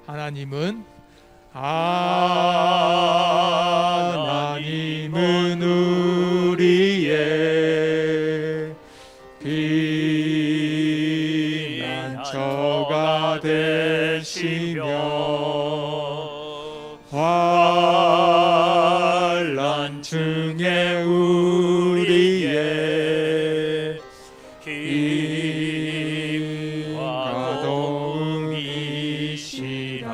하나님은 우리의 피난처가 되시며 환난 중에 우리의 힘과 도움이시라.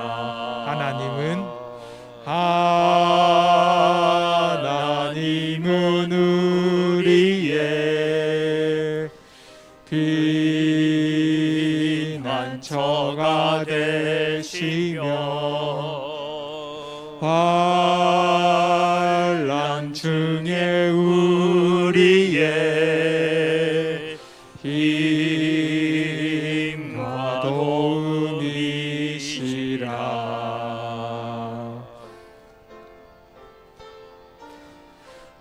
하나님은 우리의 피난처가 되시며 환난 중에 우리의 힘과 도움이시라.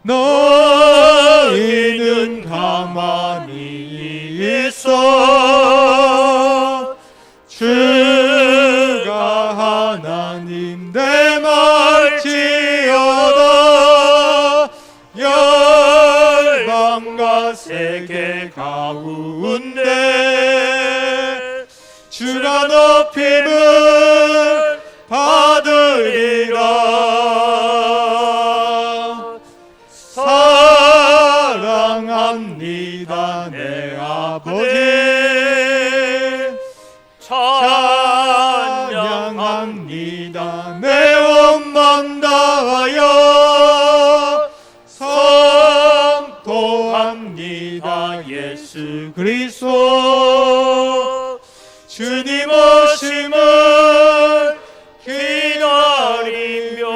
너희는 가만히 있어 주가 하나님 되말지어다. 열방과 세계 가운데 주가 높임을 받으리라. 사랑합니다 내 아버지, 찬양합니다 내 온맘 다하여, 선포합니다 예수 그리스도. 주님 오심을 기다리며.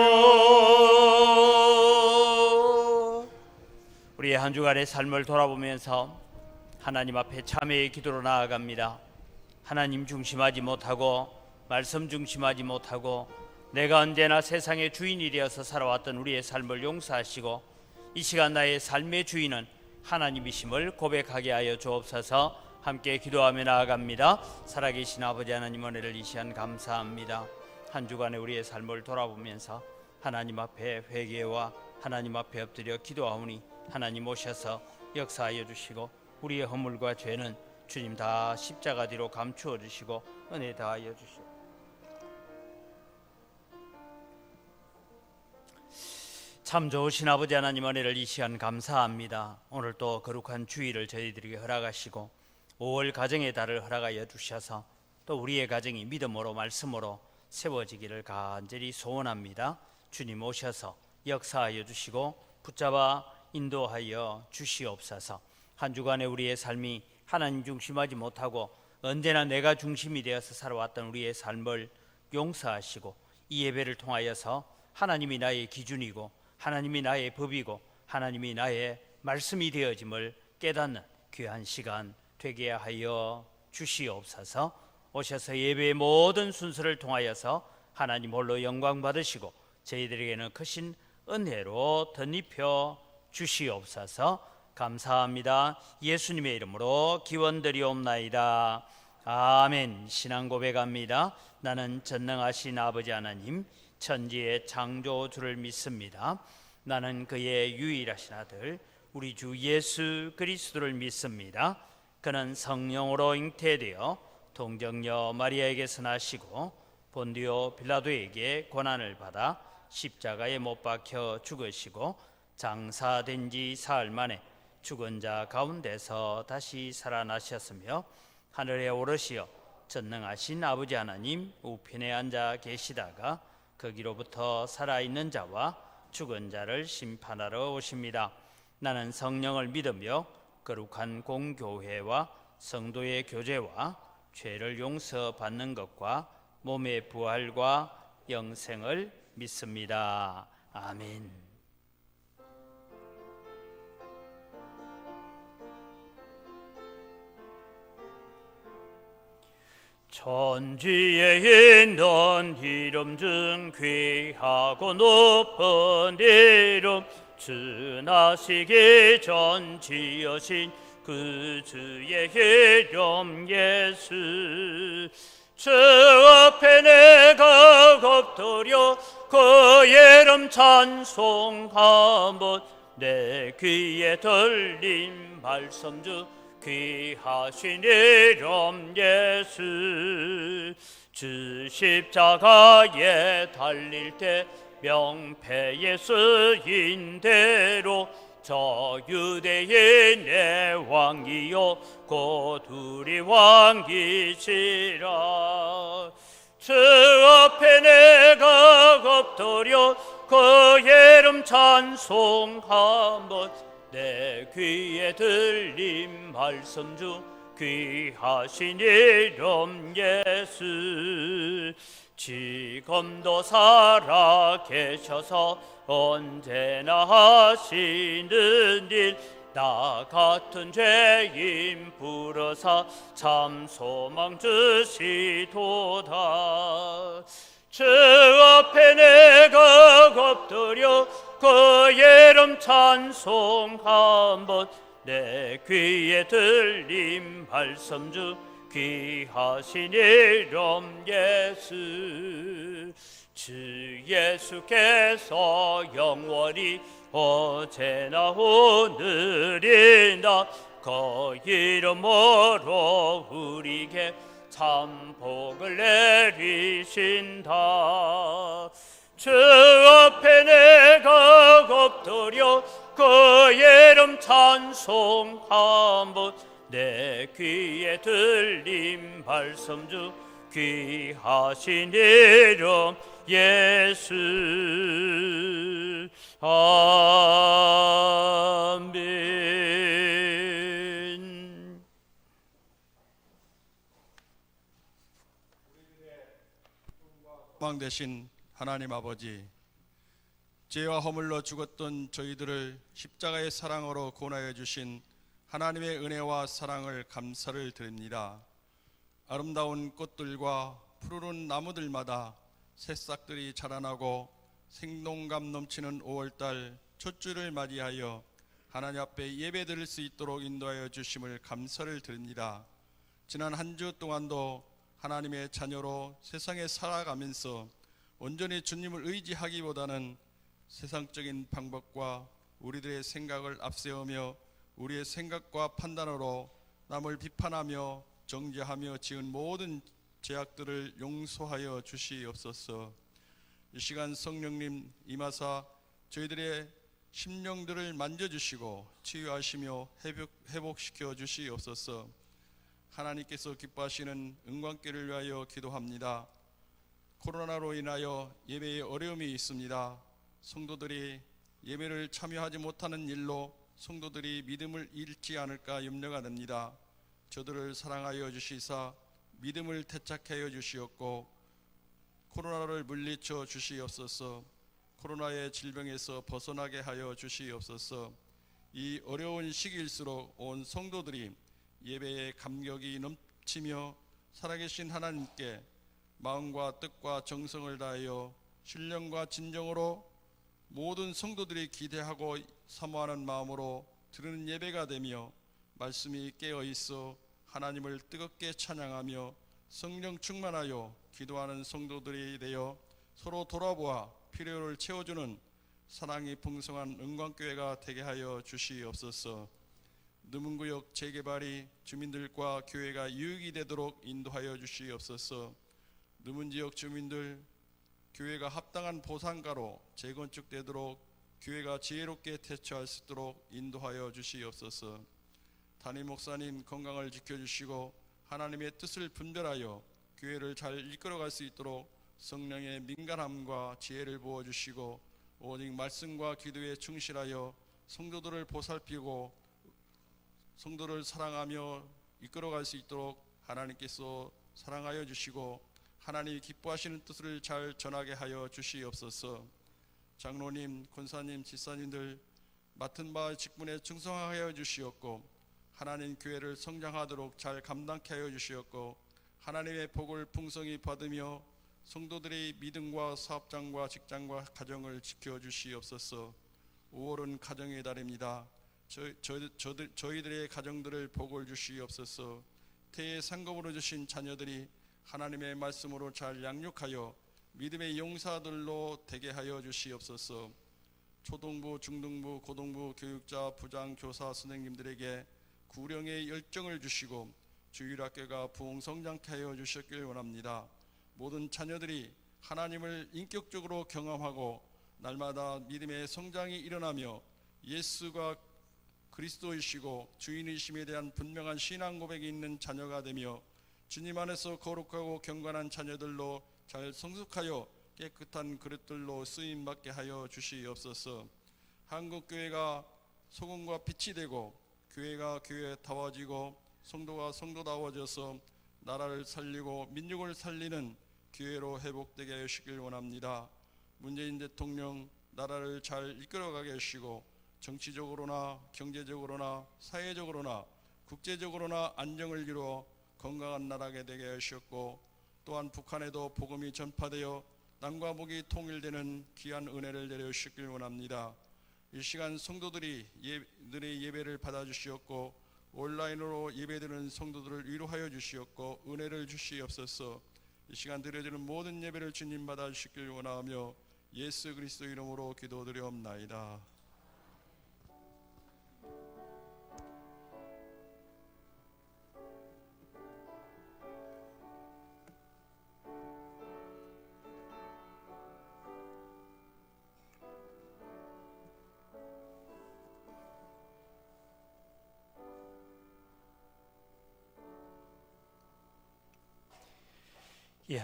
우리의 한 주간의 삶을 돌아보면서 하나님 앞에 참회의 기도로 나아갑니다. 하나님 중심하지 못하고 말씀 중심하지 못하고 내가 언제나 세상의 주인이 되어서 살아왔던 우리의 삶을 용서하시고 이 시간 나의 삶의 주인은 하나님이심을 고백하게 하여 주옵소서. 함께 기도하며 나아갑니다. 살아계신 아버지 하나님, 은혜를 이 시간 감사합니다. 한 주간의 우리의 삶을 돌아보면서 하나님 앞에 회개와 하나님 앞에 엎드려 기도하오니 하나님 오셔서 역사하여 주시고 우리의 허물과 죄는 주님 다 십자가 뒤로 감추어 주시고 은혜 다하여 주시고, 참 좋으신 아버지 하나님, 은혜를 이 시간 감사합니다. 오늘 또 거룩한 주일을 저희들에게 허락하시고 5월 가정의 달을 허락하여 주셔서 또 우리의 가정이 믿음으로 말씀으로 세워지기를 간절히 소원합니다. 주님 오셔서 역사하여 주시고 붙잡아 인도하여 주시옵소서. 한 주간의 우리의 삶이 하나님 중심하지 못하고 언제나 내가 중심이 되어서 살아왔던 우리의 삶을 용서하시고 이 예배를 통하여서 하나님이 나의 기준이고 하나님이 나의 법이고 하나님이 나의 말씀이 되어짐을 깨닫는 귀한 시간 되게 하여 주시옵소서. 오셔서 예배의 모든 순서를 통하여서 하나님 홀로 영광 받으시고 저희들에게는 크신 은혜로 덧입혀 주시옵소서. 감사합니다. 예수님의 이름으로 기원드리옵나이다. 아멘. 신앙 고백합니다. 나는 전능하신 아버지 하나님 천지의 창조주를 믿습니다. 나는 그의 유일하신 아들 우리 주 예수 그리스도를 믿습니다. 그는 성령으로 잉태되어 동정녀 마리아에게서 나시고 본디오 빌라도에게 고난을 받아 십자가에 못 박혀 죽으시고 장사된 지 사흘 만에 죽은 자 가운데서 다시 살아나셨으며 하늘에 오르시어 전능하신 아버지 하나님 우편에 앉아 계시다가 거기로부터 살아있는 자와 죽은 자를 심판하러 오십니다. 나는 성령을 믿으며 거룩한 공교회와 성도의 교제와 죄를 용서받는 것과 몸의 부활과 영생을 믿습니다. 아멘. 천지에 있는 이름 중 귀하고 높은 이름 주나시기 전 지으신 그 주의 이름 예수. 주 앞에 내가 엎드려 그 이름 찬송하며 내 귀에 들린 말씀 중 귀하신 이름 예수. 주 십자가에 달릴 때 명패에 쓰인 대로 저 유대인의 왕이요 곧 우리 왕이시라. 주 앞에 내가 엎드려 그 이름 찬송하며 내 귀에 들린 말씀 중 귀하신 이름 예수. 지금도 살아계셔서 언제나 하시는 일 나 같은 죄인 부르사 참 소망 주시도다. 주 앞에 내가 엎드려 그 이름 찬송하며 내 귀에 들린 말씀 중 귀하신 이름 예수. 주 예수께서 영원히 어제나 오늘이나 그 이름으로 우리에게 참 복을 내리신다. 주 앞에 내가 엎드려 그 이름 찬송하며 내 귀에 들린 말씀 중 귀하신 이름 예수. 아멘. 왕 되신 하나님 아버지, 죄와 허물로 죽었던 저희들을 십자가의 사랑으로 구원하여 주신 하나님의 은혜와 사랑을 감사를 드립니다. 아름다운 꽃들과 푸르른 나무들마다 새싹들이 자라나고 생동감 넘치는 5월달 첫 주를 맞이하여 하나님 앞에 예배드릴 수 있도록 인도하여 주심을 감사를 드립니다. 지난 한 주 동안도 하나님의 자녀로 세상에 살아가면서 온전히 주님을 의지하기보다는 세상적인 방법과 우리들의 생각을 앞세우며 우리의 생각과 판단으로 남을 비판하며 정죄하며 지은 모든 죄악들을 용서하여 주시옵소서. 이 시간 성령님 임하사 저희들의 심령들을 만져주시고 치유하시며 회복시켜 주시옵소서. 하나님께서 기뻐하시는 은광길을 위하여 기도합니다. 코로나로 인하여 예배에 어려움이 있습니다. 성도들이 예배를 참여하지 못하는 일로 성도들이 믿음을 잃지 않을까 염려가 됩니다. 저들을 사랑하여 주시사 믿음을 되찾게 하여 주시옵고 코로나를 물리쳐 주시옵소서. 코로나의 질병에서 벗어나게 하여 주시옵소서. 이 어려운 시기일수록 온 성도들이 예배에 감격이 넘치며 살아계신 하나님께 마음과 뜻과 정성을 다하여 신령과 진정으로 모든 성도들이 기대하고 사모하는 마음으로 드리는 예배가 되며 말씀이 깨어있어 하나님을 뜨겁게 찬양하며 성령 충만하여 기도하는 성도들이 되어 서로 돌아보아 필요를 채워주는 사랑이 풍성한 은광교회가 되게 하여 주시옵소서. 느문구역 재개발이 주민들과 교회가 유익이 되도록 인도하여 주시옵소서. 느문지역 주민들 교회가 합당한 보상가로 재건축되도록 교회가 지혜롭게 대처할 수 있도록 인도하여 주시옵소서. 담임 목사님 건강을 지켜주시고 하나님의 뜻을 분별하여 교회를 잘 이끌어갈 수 있도록 성령의 민감함과 지혜를 부어주시고 오직 말씀과 기도에 충실하여 성도들을 보살피고 성도를 사랑하며 이끌어갈 수 있도록 하나님께서 사랑하여 주시고 하나님이 기뻐하시는 뜻을 잘 전하게 하여 주시옵소서. 장로님, 권사님, 집사님들 맡은 바 직분에 충성하여 주시옵고 하나님 교회를 성장하도록 잘 감당케 하여 주시옵고 하나님의 복을 풍성히 받으며 성도들의 믿음과 사업장과 직장과 가정을 지켜주시옵소서. 5월은 가정의 달입니다. 저희들의 가정들을 복을 주시옵소서. 태의 상급으로 주신 자녀들이 하나님의 말씀으로 잘 양육하여 믿음의 용사들로 되게 하여 주시옵소서. 초등부, 중등부, 고등부 교육자, 부장, 교사, 선생님들에게 구령의 열정을 주시고 주일학교가 부흥성장케 하여 주셨길 원합니다. 모든 자녀들이 하나님을 인격적으로 경험하고 날마다 믿음의 성장이 일어나며 예수가 그리스도이시고 주인이심에 대한 분명한 신앙 고백이 있는 자녀가 되며 주님 안에서 거룩하고 경건한 자녀들로 잘 성숙하여 깨끗한 그릇들로 쓰임받게 하여 주시옵소서. 한국교회가 소금과 빛이 되고 교회가 교회다워지고 성도가 성도다워져서 나라를 살리고 민족을 살리는 교회로 회복되게 하시길 원합니다. 문재인 대통령 나라를 잘 이끌어가게 하시고 정치적으로나 경제적으로나 사회적으로나 국제적으로나 안정을 이루어 건강한 나라가 되게 하셨고 또한 북한에도 복음이 전파되어 땅과 북이 통일되는 귀한 은혜를 내려주시길 원합니다. 이 시간 성도들이 너의 예배를 받아주시었고 온라인으로 예배드리는 성도들을 위로하여 주시었고 은혜를 주시옵소서. 이 시간 드려지는 모든 예배를 주님 받아주시길 원하며 예수 그리스도 이름으로 기도드리옵나이다.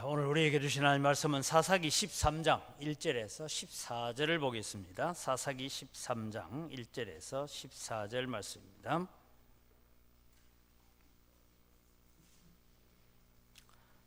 오늘 우리에게 주신 하나님 말씀은 사사기 13장 1절에서 14절을 보겠습니다. 사사기 13장 1절에서 14절 말씀입니다.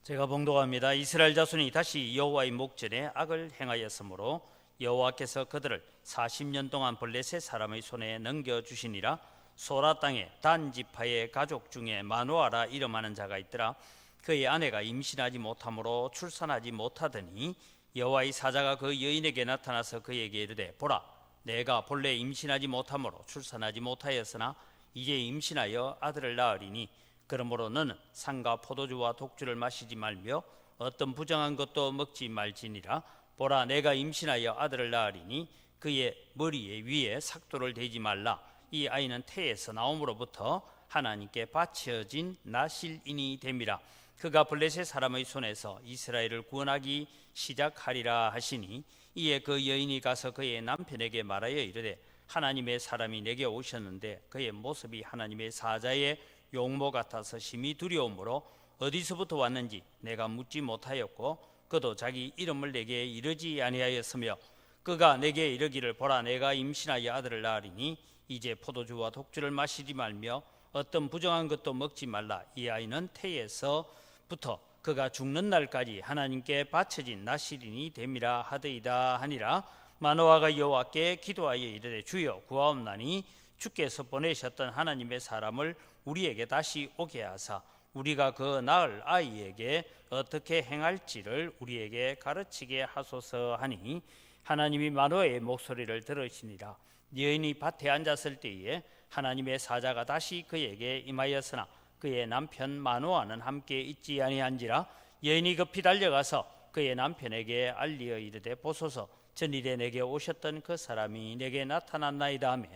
제가 봉독합니다. 이스라엘 자손이 다시 여호와의 목전에 악을 행하였으므로 여호와께서 그들을 40년 동안 블레셋 사람의 손에 넘겨주시니라. 소라 땅에 단 지파의 가족 중에 마노아라 이름하는 자가 있더라. 그의 아내가 임신하지 못하므로 출산하지 못하더니 여호와의 사자가 그 여인에게 나타나서 그에게 이르되 보라, 내가 본래 임신하지 못하므로 출산하지 못하였으나 이제 임신하여 아들을 낳으리니 그러므로 너는 상과 포도주와 독주를 마시지 말며 어떤 부정한 것도 먹지 말지니라. 보라, 내가 임신하여 아들을 낳으리니 그의 머리에 위에 삭도를 대지 말라. 이 아이는 태에서 나옴으로부터 하나님께 바쳐진 나실인이 됨이라. 그가 블레셋 사람의 손에서 이스라엘을 구원하기 시작하리라 하시니 이에 그 여인이 가서 그의 남편에게 말하여 이르되 하나님의 사람이 내게 오셨는데 그의 모습이 하나님의 사자의 용모 같아서 심히 두려움으로 어디서부터 왔는지 내가 묻지 못하였고 그도 자기 이름을 내게 이르지 아니하였으며 그가 내게 이르기를 보라, 내가 임신하여 아들을 낳으리니 이제 포도주와 독주를 마시지 말며 어떤 부정한 것도 먹지 말라. 이 아이는 태에서부터 그가 죽는 날까지 하나님께 바쳐진 나실인이 됨이라 하더이다 하니라. 마노아가 여호와께 기도하여 이르되 주여 구하옵나니 주께서 보내셨던 하나님의 사람을 우리에게 다시 오게 하사 우리가 그 낳을 아이에게 어떻게 행할지를 우리에게 가르치게 하소서 하니 하나님이 마노아의 목소리를 들으시니라. 여인이 밭에 앉았을 때에 하나님의 사자가 다시 그에게 임하였으나 그의 남편 마노아는 함께 있지 아니한지라. 여인이 급히 달려가서 그의 남편에게 알리어 이르되 보소서, 전일에 내게 오셨던 그 사람이 내게 나타났나이다 하며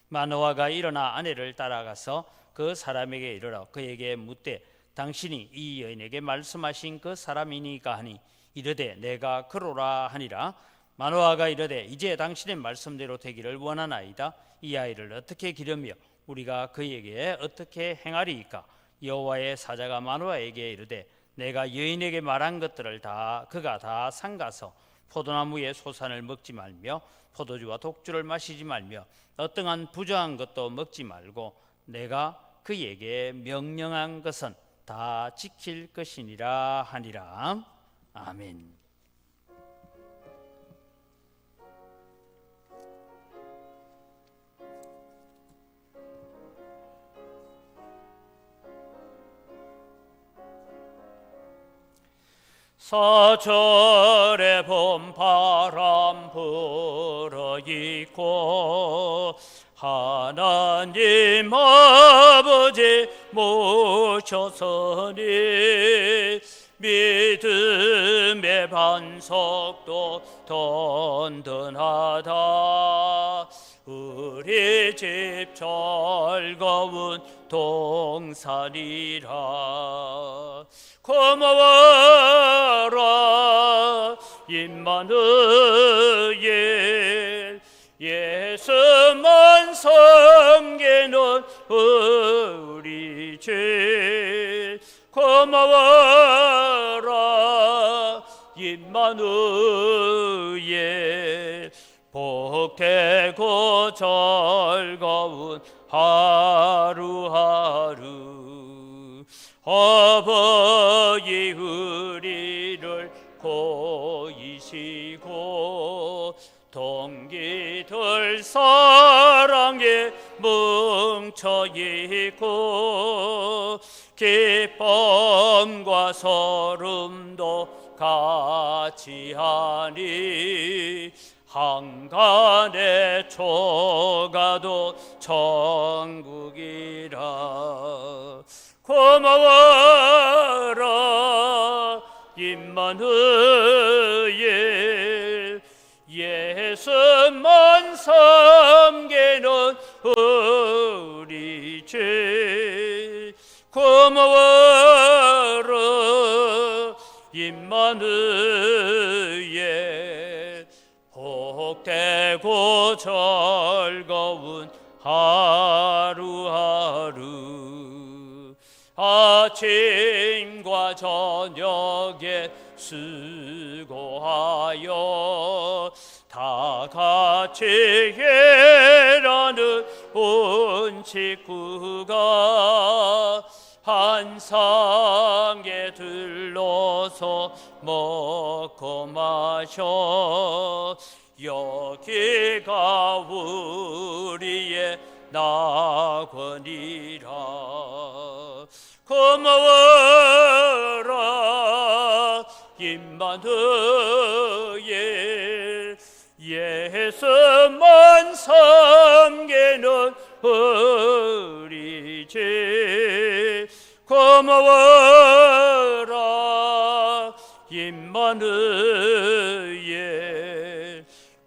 마노아가 일어나 아내를 따라가서 그 사람에게 이르러 그에게 묻되 당신이 이 여인에게 말씀하신 그 사람이니까 하니 이르되 내가 그로라 하니라. 마노아가 이르되 이제 당신의 말씀대로 되기를 원하나이다. 이 아이를 어떻게 기르며 우리가 그에게 어떻게 행하리이까? 여호와의 사자가 마노아에게 이르되 내가 여인에게 말한 것들을 다 그가 다 삼가서 포도나무의 소산을 먹지 말며 포도주와 독주를 마시지 말며 어떠한 부정한 것도 먹지 말고 내가 그에게 명령한 것은 다 지킬 것이니라 하니라. 아멘. 사절에 봄바람 불어있고 하나님 아버지 모셔서니 믿음의 반석도 든든하다. 우리 집 즐거운 동산이라. 고마워라 임마누엘, 예수만 섬기는 우리 집. 고마워라 임마누엘, 복되고 즐거운 하루하루. 아버지 우리를 고이시고 동기들 사랑에 뭉쳐있고 기쁨과 소름도 같이 하니 한간에 초가도 천국이라. 고마워라 임마누엘, 예수만 섬기는 우리 집. 고마워라 임마누엘, 복되고 즐거운 하루하루. 아침과 저녁에 수고하여 다 같이 일하는 온 식구가 한 상에 들러서 먹고 마셔. 여기가 우리의 낙원이라. 고마워라 임마누엘, 예수만 섬기는 우리 집. 고마워라 임마누엘,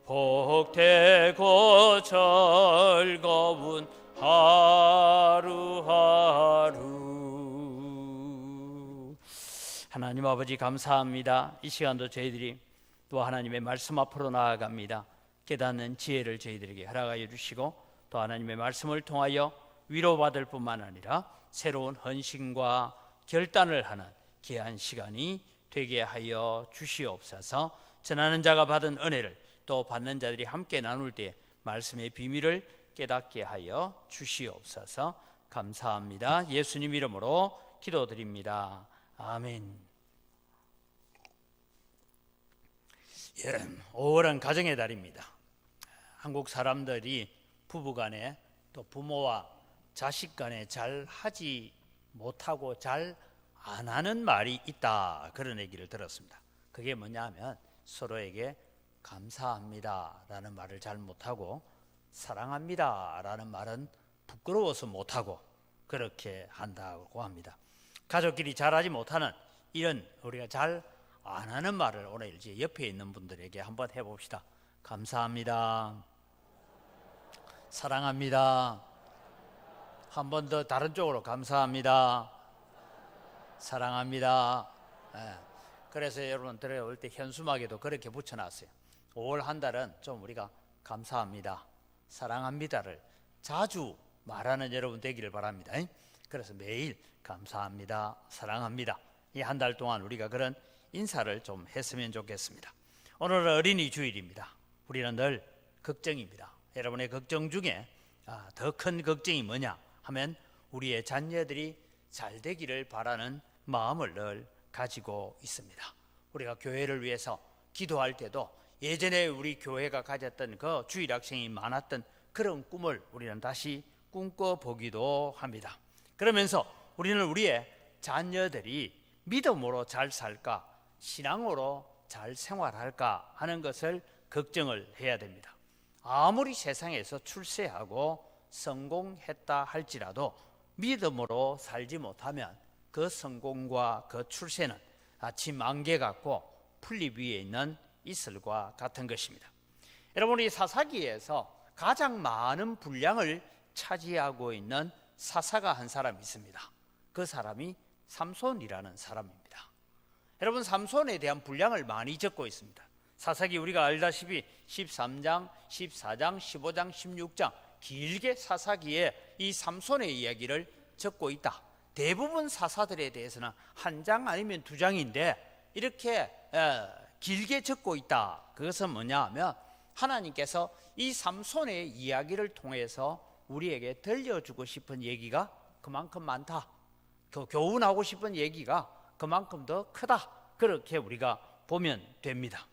복되고 즐거운 하루하루. 하나님 아버지 감사합니다. 이 시간도 저희들이 또 하나님의 말씀 앞으로 나아갑니다. 깨닫는 지혜를 저희들에게 허락하여 주시고 또 하나님의 말씀을 통하여 위로받을 뿐만 아니라 새로운 헌신과 결단을 하는 귀한 시간이 되게 하여 주시옵소서. 전하는 자가 받은 은혜를 또 받는 자들이 함께 나눌 때 말씀의 비밀을 깨닫게 하여 주시옵소서. 감사합니다. 예수님 이름으로 기도드립니다. 아멘. 5월은 가정의 달입니다. 한국 사람들이 부부간에 또 부모와 자식 간에 잘 하지 못하고 잘 안 하는 말이 있다, 그런 얘기를 들었습니다. 그게 뭐냐 하면 서로에게 감사합니다 라는 말을 잘 못하고 사랑합니다 라는 말은 부끄러워서 못하고 그렇게 한다고 합니다. 가족끼리 잘하지 못하는 이런 우리가 잘 안 하는 말을 오늘 이제 옆에 있는 분들에게 한번 해봅시다. 감사합니다, 사랑합니다. 한 번 더 다른 쪽으로 감사합니다, 사랑합니다. 그래서 여러분 들어올 때 현수막에도 그렇게 붙여놨어요. 5월 한 달은 좀 우리가 감사합니다, 사랑합니다를 자주 말하는 여러분 되기를 바랍니다. 그래서 매일 감사합니다, 사랑합니다, 이 한 달 동안 우리가 그런 인사를 좀 했으면 좋겠습니다. 오늘은 어린이 주일입니다. 우리는 늘 걱정입니다. 여러분의 걱정 중에 더 큰 걱정이 뭐냐 하면 우리의 자녀들이 잘 되기를 바라는 마음을 늘 가지고 있습니다. 우리가 교회를 위해서 기도할 때도 예전에 우리 교회가 가졌던 그 주일 학생이 많았던 그런 꿈을 우리는 다시 꿈꿔보기도 합니다. 그러면서 우리는 우리의 자녀들이 믿음으로 잘 살까, 신앙으로 잘 생활할까 하는 것을 걱정을 해야 됩니다. 아무리 세상에서 출세하고 성공했다 할지라도 믿음으로 살지 못하면 그 성공과 그 출세는 아침 안개 같고 풀잎 위에 있는 이슬과 같은 것입니다. 여러분, 이 사사기에서 가장 많은 분량을 차지하고 있는 사사가 한 사람이 있습니다. 그 사람이 삼손이라는 사람입니다. 여러분, 삼손에 대한 분량을 많이 적고 있습니다. 사사기 우리가 알다시피 13장, 14장, 15장, 16장 길게 사사기에 이 삼손의 이야기를 적고 있다. 대부분 사사들에 대해서는 한 장 아니면 두 장인데 이렇게 길게 적고 있다. 그것은 뭐냐 하면 하나님께서 이 삼손의 이야기를 통해서 우리에게 들려주고 싶은 얘기가 그만큼 많다. 교훈하고 싶은 얘기가 그만큼 더 크다. 그렇게 우리가 보면 됩니다.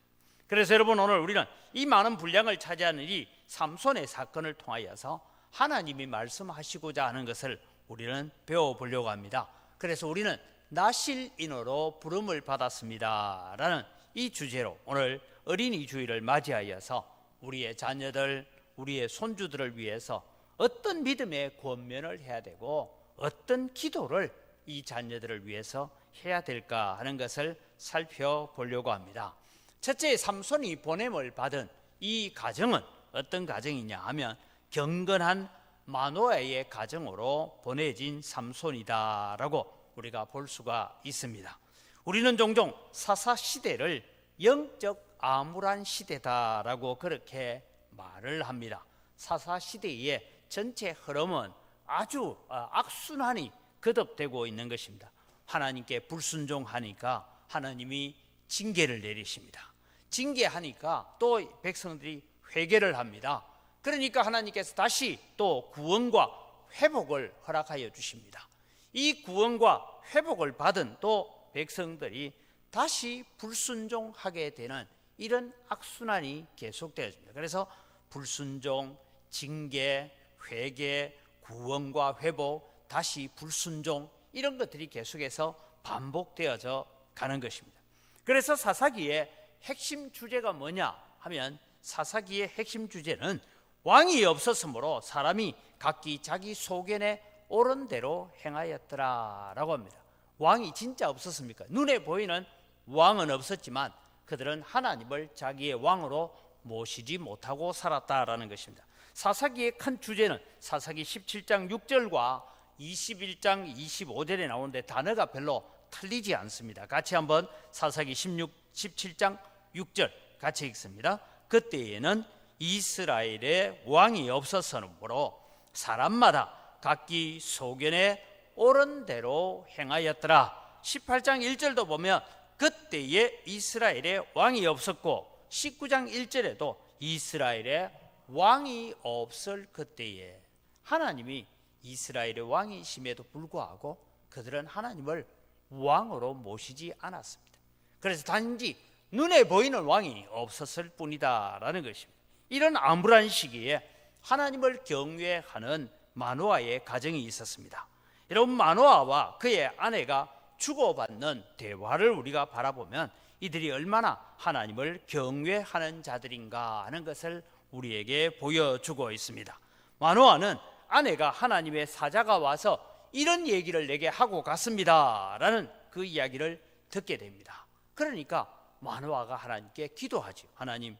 그래서 여러분, 오늘 우리는 이 많은 분량을 차지하는 이 삼손의 사건을 통하여서 하나님이 말씀하시고자 하는 것을 우리는 배워보려고 합니다. 그래서 우리는 나실인으로 부름을 받았습니다 라는 이 주제로 오늘 어린이 주일을 맞이하여서 우리의 자녀들, 우리의 손주들을 위해서 어떤 믿음의 권면을 해야 되고 어떤 기도를 이 자녀들을 위해서 해야 될까 하는 것을 살펴보려고 합니다. 첫째, 삼손이 보냄을 받은 이 가정은 어떤 가정이냐 하면 경건한 마노아의 가정으로 보내진 삼손이다라고 우리가 볼 수가 있습니다. 우리는 종종 사사 시대를 영적 암울한 시대다라고 그렇게 말을 합니다. 사사 시대의 전체 흐름은 아주 악순환이 거듭되고 있는 것입니다. 하나님께 불순종하니까 하나님이 징계를 내리십니다. 징계하니까 또 백성들이 회개를 합니다. 그러니까 하나님께서 다시 또 구원과 회복을 허락하여 주십니다. 이 구원과 회복을 받은 또 백성들이 다시 불순종하게 되는 이런 악순환이 계속되어집니다. 그래서 불순종, 징계, 회개, 구원과 회복, 다시 불순종, 이런 것들이 계속해서 반복되어져 가는 것입니다. 그래서 사사기의 핵심 주제가 뭐냐 하면 사사기의 핵심 주제는 왕이 없었으므로 사람이 각기 자기 소견에 옳은 대로 행하였더라라고 합니다. 왕이 진짜 없었습니까? 눈에 보이는 왕은 없었지만 그들은 하나님을 자기의 왕으로 모시지 못하고 살았다라는 것입니다. 사사기의 큰 주제는 사사기 17장 6절과 21장 25절에 나오는데 단어가 별로 틀리지 않습니다. 같이 한번 사사기 17장 6절 같이 읽습니다. 그때에는 이스라엘에 왕이 없었으므로 사람마다 각기 소견에 옳은 대로 행하였더라. 18장 1절도 보면 그때에 이스라엘에 왕이 없었고 19장 1절에도 이스라엘에 왕이 없을 그때에 하나님이 이스라엘의 왕이심에도 불구하고 그들은 하나님을 왕으로 모시지 않았습니다. 그래서 단지 눈에 보이는 왕이 없었을 뿐이다라는 것입니다. 이런 암울한 시기에 하나님을 경외하는 마노아의 가정이 있었습니다. 여러분, 마노아와 그의 아내가 주고받는 대화를 우리가 바라보면 이들이 얼마나 하나님을 경외하는 자들인가 하는 것을 우리에게 보여주고 있습니다. 마노아는 아내가 하나님의 사자가 와서 이런 얘기를 내게 하고 갔습니다 라는 그 이야기를 듣게 됩니다. 그러니까 마노아가 하나님께 기도하죠. 하나님,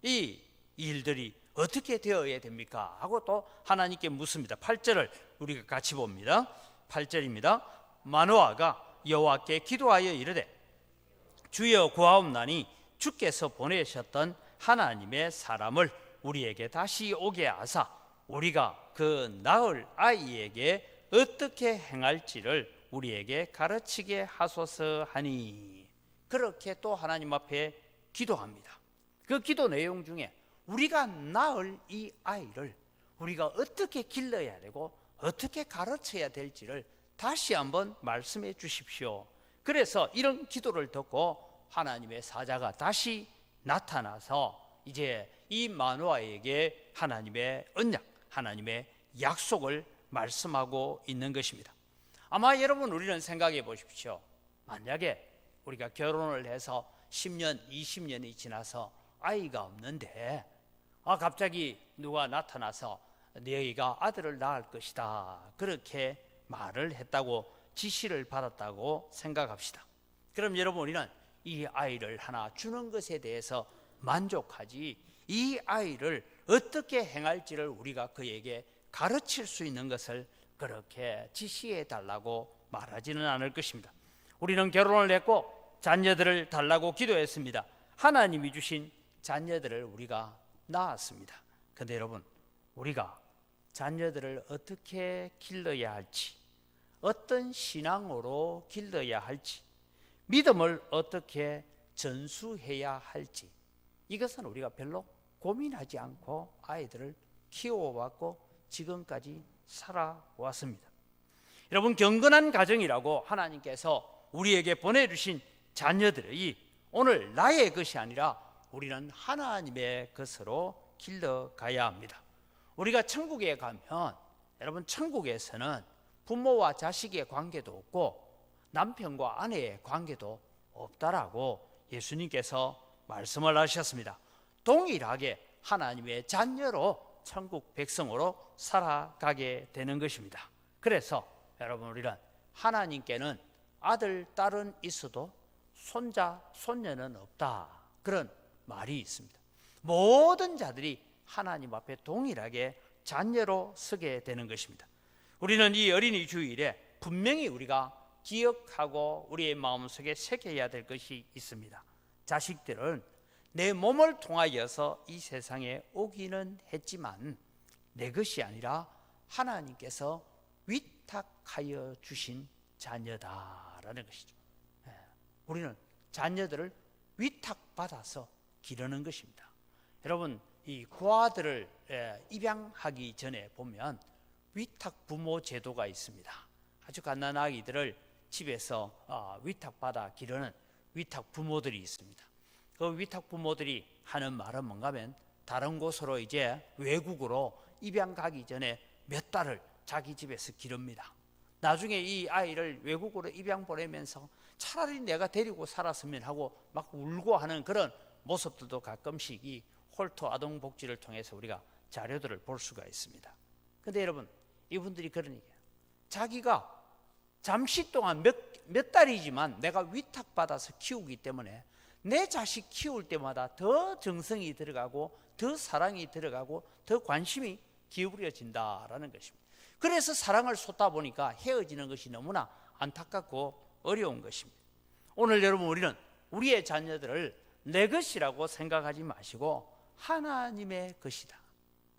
이 일들이 어떻게 되어야 됩니까? 하고 또 하나님께 묻습니다. 8절을 우리가 같이 봅니다. 8절입니다. 마노아가 여호와께 기도하여 이르되 주여 구하옵나니 주께서 보내셨던 하나님의 사람을 우리에게 다시 오게 하사 우리가 그 낳을 아이에게 어떻게 행할지를 우리에게 가르치게 하소서 하니, 그렇게 또 하나님 앞에 기도합니다. 그 기도 내용 중에 우리가 낳을 이 아이를 우리가 어떻게 길러야 되고 어떻게 가르쳐야 될지를 다시 한번 말씀해 주십시오. 그래서 이런 기도를 듣고 하나님의 사자가 다시 나타나서 이제 이 마노아에게 하나님의 언약, 하나님의 약속을 말씀하고 있는 것입니다. 아마 여러분, 우리는 생각해 보십시오. 만약에 우리가 결혼을 해서 10년, 20년이 지나서 아이가 없는데 갑자기 누가 나타나서 너희가 아들을 낳을 것이다, 그렇게 말을 했다고 지시를 받았다고 생각합시다. 그럼 여러분, 우리는 이 아이를 하나 주는 것에 대해서 만족하지, 이 아이를 어떻게 행할지를 우리가 그에게 가르칠 수 있는 것을 그렇게 지시해 달라고 말하지는 않을 것입니다. 우리는 결혼을 했고 자녀들을 달라고 기도했습니다. 하나님이 주신 자녀들을 우리가 낳았습니다. 그런데 여러분, 우리가 자녀들을 어떻게 길러야 할지, 어떤 신앙으로 길러야 할지, 믿음을 어떻게 전수해야 할지, 이것은 우리가 별로 고민하지 않고 아이들을 키워왔고 지금까지 살아왔습니다. 여러분, 경건한 가정이라고 하나님께서 우리에게 보내주신 자녀들이 오늘 나의 것이 아니라 우리는 하나님의 것으로 길러가야 합니다. 우리가 천국에 가면, 여러분, 천국에서는 부모와 자식의 관계도 없고 남편과 아내의 관계도 없다라고 예수님께서 말씀을 하셨습니다. 동일하게 하나님의 자녀로 천국 백성으로 살아가게 되는 것입니다. 그래서 여러분, 우리는 하나님께는 아들, 딸은 있어도 손자, 손녀는 없다, 그런 말이 있습니다. 모든 자들이 하나님 앞에 동일하게 자녀로 서게 되는 것입니다. 우리는 이 어린이 주일에 분명히 우리가 기억하고 우리의 마음속에 새겨야 될 것이 있습니다. 자식들은 내 몸을 통하여서 이 세상에 오기는 했지만 내 것이 아니라 하나님께서 위탁하여 주신 자녀다라는 것이죠. 우리는 자녀들을 위탁받아서 기르는 것입니다. 여러분, 이 고아들을 입양하기 전에 보면 위탁 부모 제도가 있습니다. 아주 갓난 아기들을 집에서 위탁받아 기르는 위탁 부모들이 있습니다. 그 위탁 부모들이 하는 말은 뭔가 하면 다른 곳으로 이제 외국으로 입양 가기 전에 몇 달을 자기 집에서 기릅니다. 나중에 이 아이를 외국으로 입양 보내면서 차라리 내가 데리고 살았으면 하고 막 울고 하는 그런 모습들도 가끔씩 이 홀터 아동복지를 통해서 우리가 자료들을 볼 수가 있습니다. 그런데 여러분, 이분들이 그런 얘기예요. 자기가 잠시 동안 몇 달이지만 내가 위탁받아서 키우기 때문에 내 자식 키울 때마다 더 정성이 들어가고 더 사랑이 들어가고 더 관심이 기울여진다라는 것입니다. 그래서 사랑을 쏟다 보니까 헤어지는 것이 너무나 안타깝고 어려운 것입니다. 오늘 여러분, 우리는 우리의 자녀들을 내 것이라고 생각하지 마시고 하나님의 것이다.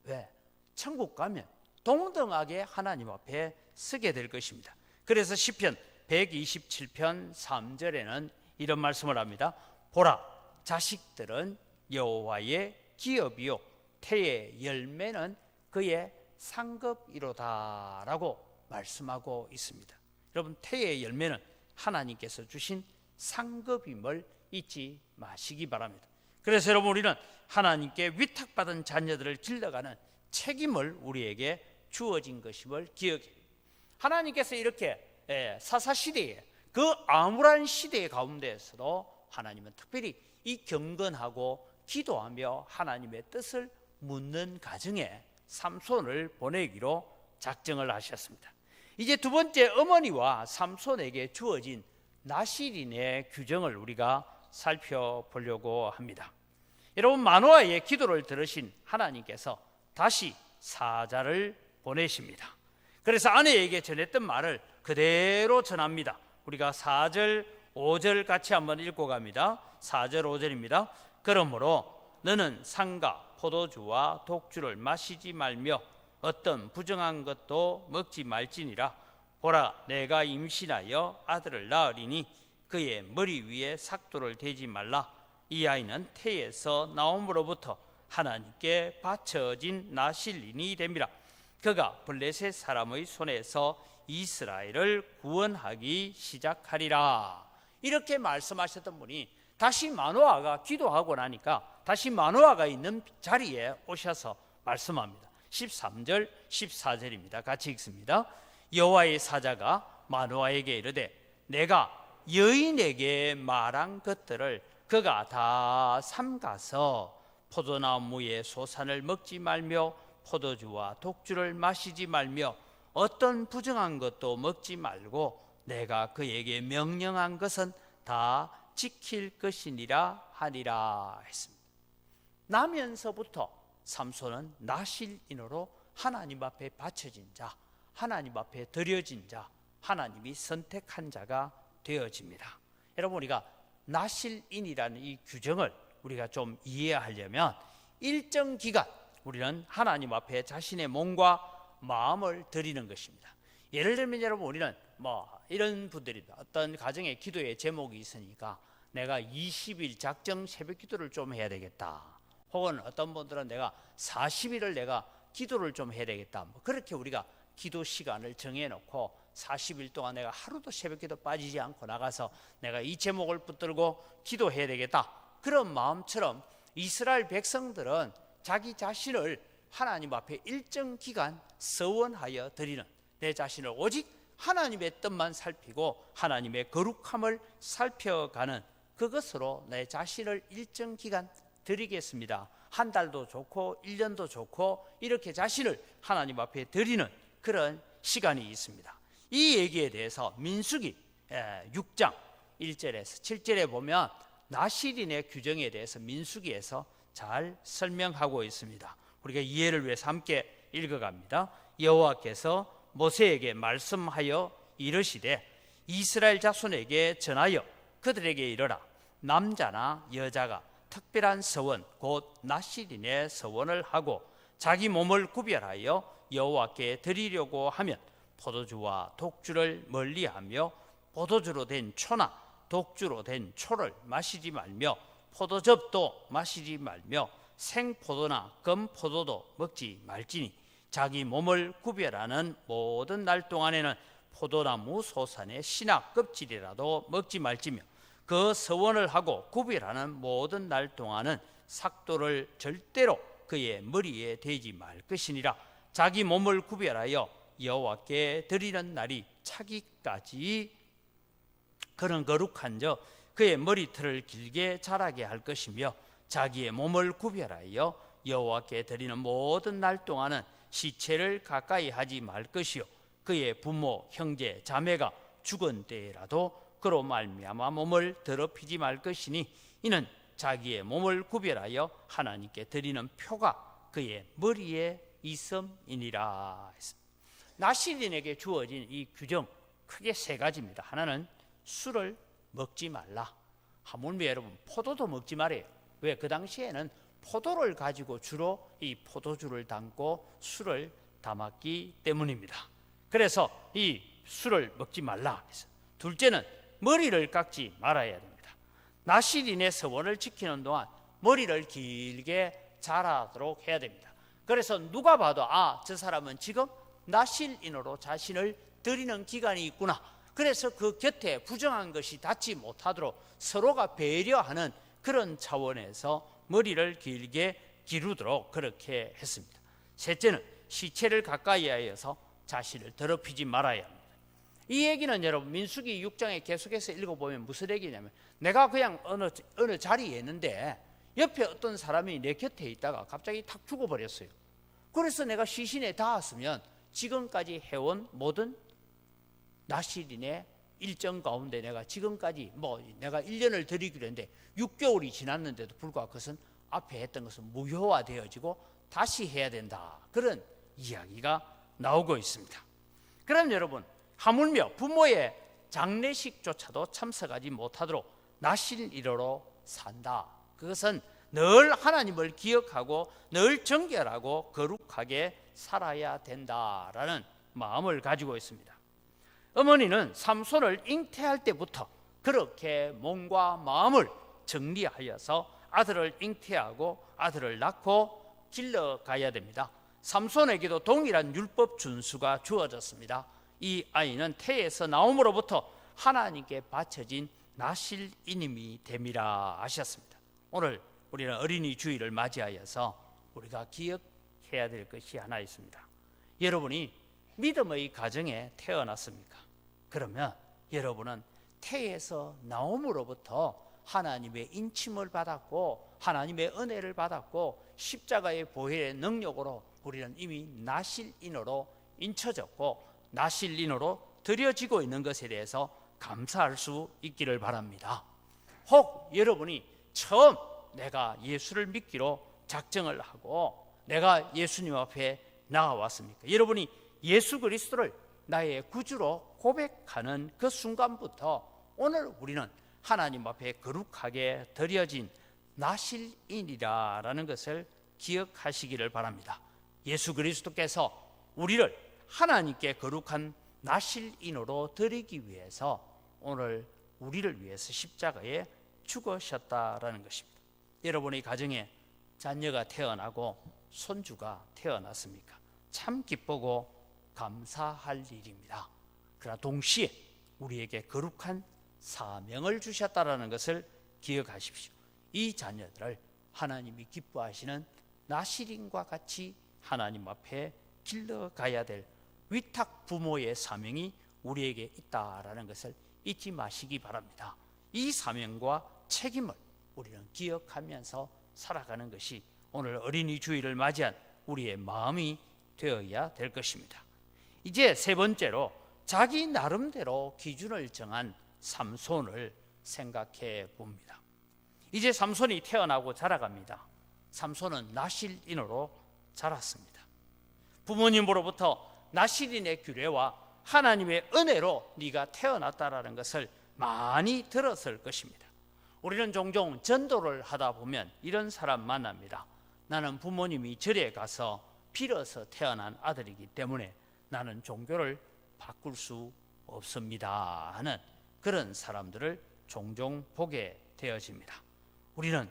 왜? 천국 가면 동등하게 하나님 앞에 서게 될 것입니다. 그래서 시편 127편 3절에는 이런 말씀을 합니다. 보라, 자식들은 여호와의 기업이요 태의 열매는 그의 상급이로다 라고 말씀하고 있습니다. 여러분, 태의 열매는 하나님께서 주신 상급임을 잊지 마시기 바랍니다. 그래서 여러분, 우리는 하나님께 위탁받은 자녀들을 길러가는 책임을 우리에게 주어진 것임을 기억해요. 하나님께서 이렇게 사사시대에, 그 암울한 시대 가운데에서도 하나님은 특별히 이 경건하고 기도하며 하나님의 뜻을 묻는 가정에 삼손을 보내기로 작정을 하셨습니다. 이제 두 번째, 어머니와 삼손에게 주어진 나실인의 규정을 우리가 살펴보려고 합니다. 여러분, 마노아의 기도를 들으신 하나님께서 다시 사자를 보내십니다. 그래서 아내에게 전했던 말을 그대로 전합니다. 우리가 4절, 5절 같이 한번 읽고 갑니다. 4절, 5절입니다. 그러므로 너는 상가, 포도주와 독주를 마시지 말며 어떤 부정한 것도 먹지 말지니라. 보라, 내가 임신하여 아들을 낳으리니 그의 머리 위에 삭도를 대지 말라. 이 아이는 태에서 나옴으로부터 하나님께 바쳐진 나실인이 됨이라. 그가 블레셋 사람의 손에서 이스라엘을 구원하기 시작하리라. 이렇게 말씀하셨던 분이 다시 마노아가 기도하고 나니까 다시 마노아가 있는 자리에 오셔서 말씀합니다. 13절 14절입니다. 같이 읽습니다. 여호와의 사자가 마노아에게 이르되 내가 여인에게 말한 것들을 그가 다 삼가서 포도나무의 소산을 먹지 말며 포도주와 독주를 마시지 말며 어떤 부정한 것도 먹지 말고 내가 그에게 명령한 것은 다 지킬 것이니라 하니라 했습니다. 나면서부터 삼손은 나실인으로 하나님 앞에 바쳐진 자, 하나님 앞에 드려진 자, 하나님이 선택한 자가 되어집니다. 여러분, 우리가 나실인이라는 이 규정을 우리가 좀 이해하려면 일정 기간 우리는 하나님 앞에 자신의 몸과 마음을 드리는 것입니다. 예를 들면 여러분, 우리는 이런 분들이 어떤 가정에 기도의 제목이 있으니까 내가 20일 작정 새벽 기도를 좀 해야 되겠다, 혹은 어떤 분들은 내가 40일을 내가 기도를 좀 해야 되겠다, 그렇게 우리가 기도 시간을 정해놓고 40일 동안 내가 하루도 새벽 기도 빠지지 않고 나가서 내가 이 제목을 붙들고 기도해야 되겠다, 그런 마음처럼 이스라엘 백성들은 자기 자신을 하나님 앞에 일정 기간 서원하여 드리는, 내 자신을 오직 하나님의 뜻만 살피고 하나님의 거룩함을 살펴가는 그것으로 내 자신을 일정 기간 드리겠습니다, 한 달도 좋고 1년도 좋고 이렇게 자신을 하나님 앞에 드리는 그런 시간이 있습니다. 이 얘기에 대해서 민수기 6장 1절에서 7절에 보면 나실인의 규정에 대해서 민수기에서 잘 설명하고 있습니다. 우리가 이해를 위해서 함께 읽어갑니다. 여호와께서 모세에게 말씀하여 이르시되 이스라엘 자손에게 전하여 그들에게 이르라. 남자나 여자가 특별한 서원 곧 나실인의 서원을 하고 자기 몸을 구별하여 여호와께 드리려고 하면 포도주와 독주를 멀리하며 포도주로 된 초나 독주로 된 초를 마시지 말며 포도즙도 마시지 말며 생포도나 검포도도 먹지 말지니 자기 몸을 구별하는 모든 날 동안에는 포도나무 소산의 신악 껍질이라도 먹지 말지며 그 서원을 하고 구별하는 모든 날 동안은 삭도를 절대로 그의 머리에 대지 말 것이니라. 자기 몸을 구별하여 여호와께 드리는 날이 차기까지 그런 거룩한 저 그의 머리털을 길게 자라게 할 것이며 자기의 몸을 구별하여 여호와께 드리는 모든 날 동안은 시체를 가까이 하지 말 것이요 그의 부모 형제 자매가 죽은 때라도 그로 말미암아 몸을 더럽히지 말 것이니 이는 자기의 몸을 구별하여 하나님께 드리는 표가 그의 머리에 있음이니라. 나실인에게 주어진 이 규정 크게 세 가지입니다. 하나는 술을 먹지 말라. 하물며 여러분 포도도 먹지 말아요. 왜? 그 당시에는 포도를 가지고 주로 이 포도주를 담고 술을 담았기 때문입니다. 그래서 이 술을 먹지 말라. 둘째는 머리를 깎지 말아야 됩니다. 나실인의 서원을 지키는 동안 머리를 길게 자라도록 해야 됩니다. 그래서 누가 봐도 저 사람은 지금 나실인으로 자신을 드리는 기간이 있구나. 그래서 그 곁에 부정한 것이 닿지 못하도록 서로가 배려하는 그런 차원에서 머리를 길게 기르도록 그렇게 했습니다. 셋째는 시체를 가까이 하여서 자신을 더럽히지 말아야 합니다. 이 얘기는 여러분 민수기 6장에 계속해서 읽어보면 무슨 얘기냐면 내가 그냥 어느 자리에 있는데 옆에 어떤 사람이 내 곁에 있다가 갑자기 탁 죽어버렸어요. 그래서 내가 시신에 닿았으면 지금까지 해온 모든 나실인의 일정 가운데 내가 지금까지 내가 1년을 드리기로 했는데 6개월이 지났는데도 불구하고 그것은 앞에 했던 것은 무효화되어지고 다시 해야 된다. 그런 이야기가 나오고 있습니다. 그럼 여러분 하물며 부모의 장례식조차도 참석하지 못하도록 나실인으로 산다. 그것은 늘 하나님을 기억하고 늘 정결하고 거룩하게 살아야 된다라는 마음을 가지고 있습니다. 어머니는 삼손을 잉태할 때부터 그렇게 몸과 마음을 정리하여서 아들을 잉태하고 아들을 낳고 길러가야 됩니다. 삼손에게도 동일한 율법 준수가 주어졌습니다. 이 아이는 태에서 나옴으로부터 하나님께 바쳐진 나실인임이 됨이라 하셨습니다. 오늘 우리는 어린이 주일을 맞이하여서 우리가 기억해야 될 것이 하나 있습니다. 여러분이 믿음의 가정에 태어났습니까? 그러면 여러분은 태에서 나옴으로부터 하나님의 인침을 받았고 하나님의 은혜를 받았고 십자가의 보혈의 능력으로 우리는 이미 나실인으로 인쳐졌고 나실인으로 드려지고 있는 것에 대해서 감사할 수 있기를 바랍니다. 혹 여러분이 처음 내가 예수를 믿기로 작정을 하고 내가 예수님 앞에 나아왔습니까? 여러분이 예수 그리스도를 나의 구주로 고백하는 그 순간부터 오늘 우리는 하나님 앞에 거룩하게 드려진 나실인이라는 것을 기억하시기를 바랍니다. 예수 그리스도께서 우리를 하나님께 거룩한 나실인으로 드리기 위해서 오늘 우리를 위해서 십자가에 죽으셨다라는 것입니다. 여러분의 가정에 자녀가 태어나고 손주가 태어났습니까? 참 기쁘고 감사할 일입니다. 그러나 동시에 우리에게 거룩한 사명을 주셨다라는 것을 기억하십시오. 이 자녀들을 하나님이 기뻐하시는 나실인과 같이 하나님 앞에 길러가야 될 위탁 부모의 사명이 우리에게 있다라는 것을 잊지 마시기 바랍니다. 이 사명과 책임을 우리는 기억하면서 살아가는 것이 오늘 어린이 주일을 맞이한 우리의 마음이 되어야 될 것입니다. 이제 세 번째로 자기 나름대로 기준을 정한 삼손을 생각해 봅니다. 이제 삼손이 태어나고 자라갑니다. 삼손은 나실인으로 자랐습니다. 부모님으로부터 나실인의 규례와 하나님의 은혜로 네가 태어났다라는 것을 많이 들었을 것입니다. 우리는 종종 전도를 하다 보면 이런 사람 만납니다. 나는 부모님이 절에 가서 빌어서 태어난 아들이기 때문에 나는 종교를 바꿀 수 없습니다 하는 그런 사람들을 종종 보게 되어집니다. 우리는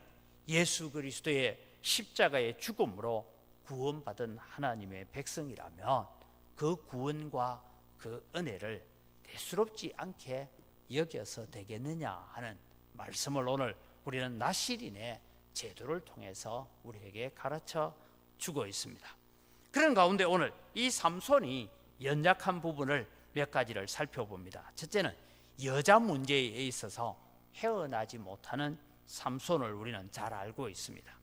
예수 그리스도의 십자가의 죽음으로 구원받은 하나님의 백성이라면 그 구원과 그 은혜를 대수롭지 않게 여겨서 되겠느냐 하는 말씀을 오늘 우리는 나실인의 제도를 통해서 우리에게 가르쳐 주고 있습니다. 그런 가운데 오늘 이 삼손이 연약한 부분을 몇 가지를 살펴봅니다. 첫째는 여자 문제에 있어서 헤어나지 못하는 삼손을 우리는 잘 알고 있습니다.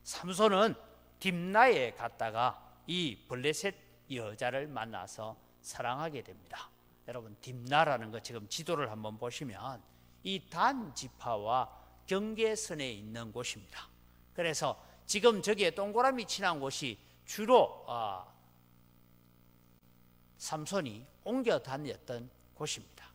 삼손은 딥나에 갔다가 이 블레셋 여자를 만나서 사랑하게 됩니다. 여러분 딥나라는 거 지금 지도를 한번 보시면 이 단 지파와 경계선에 있는 곳입니다. 그래서 지금 저기에 동그라미 칠한 곳이 주로 삼손이 옮겨 다녔던 곳입니다.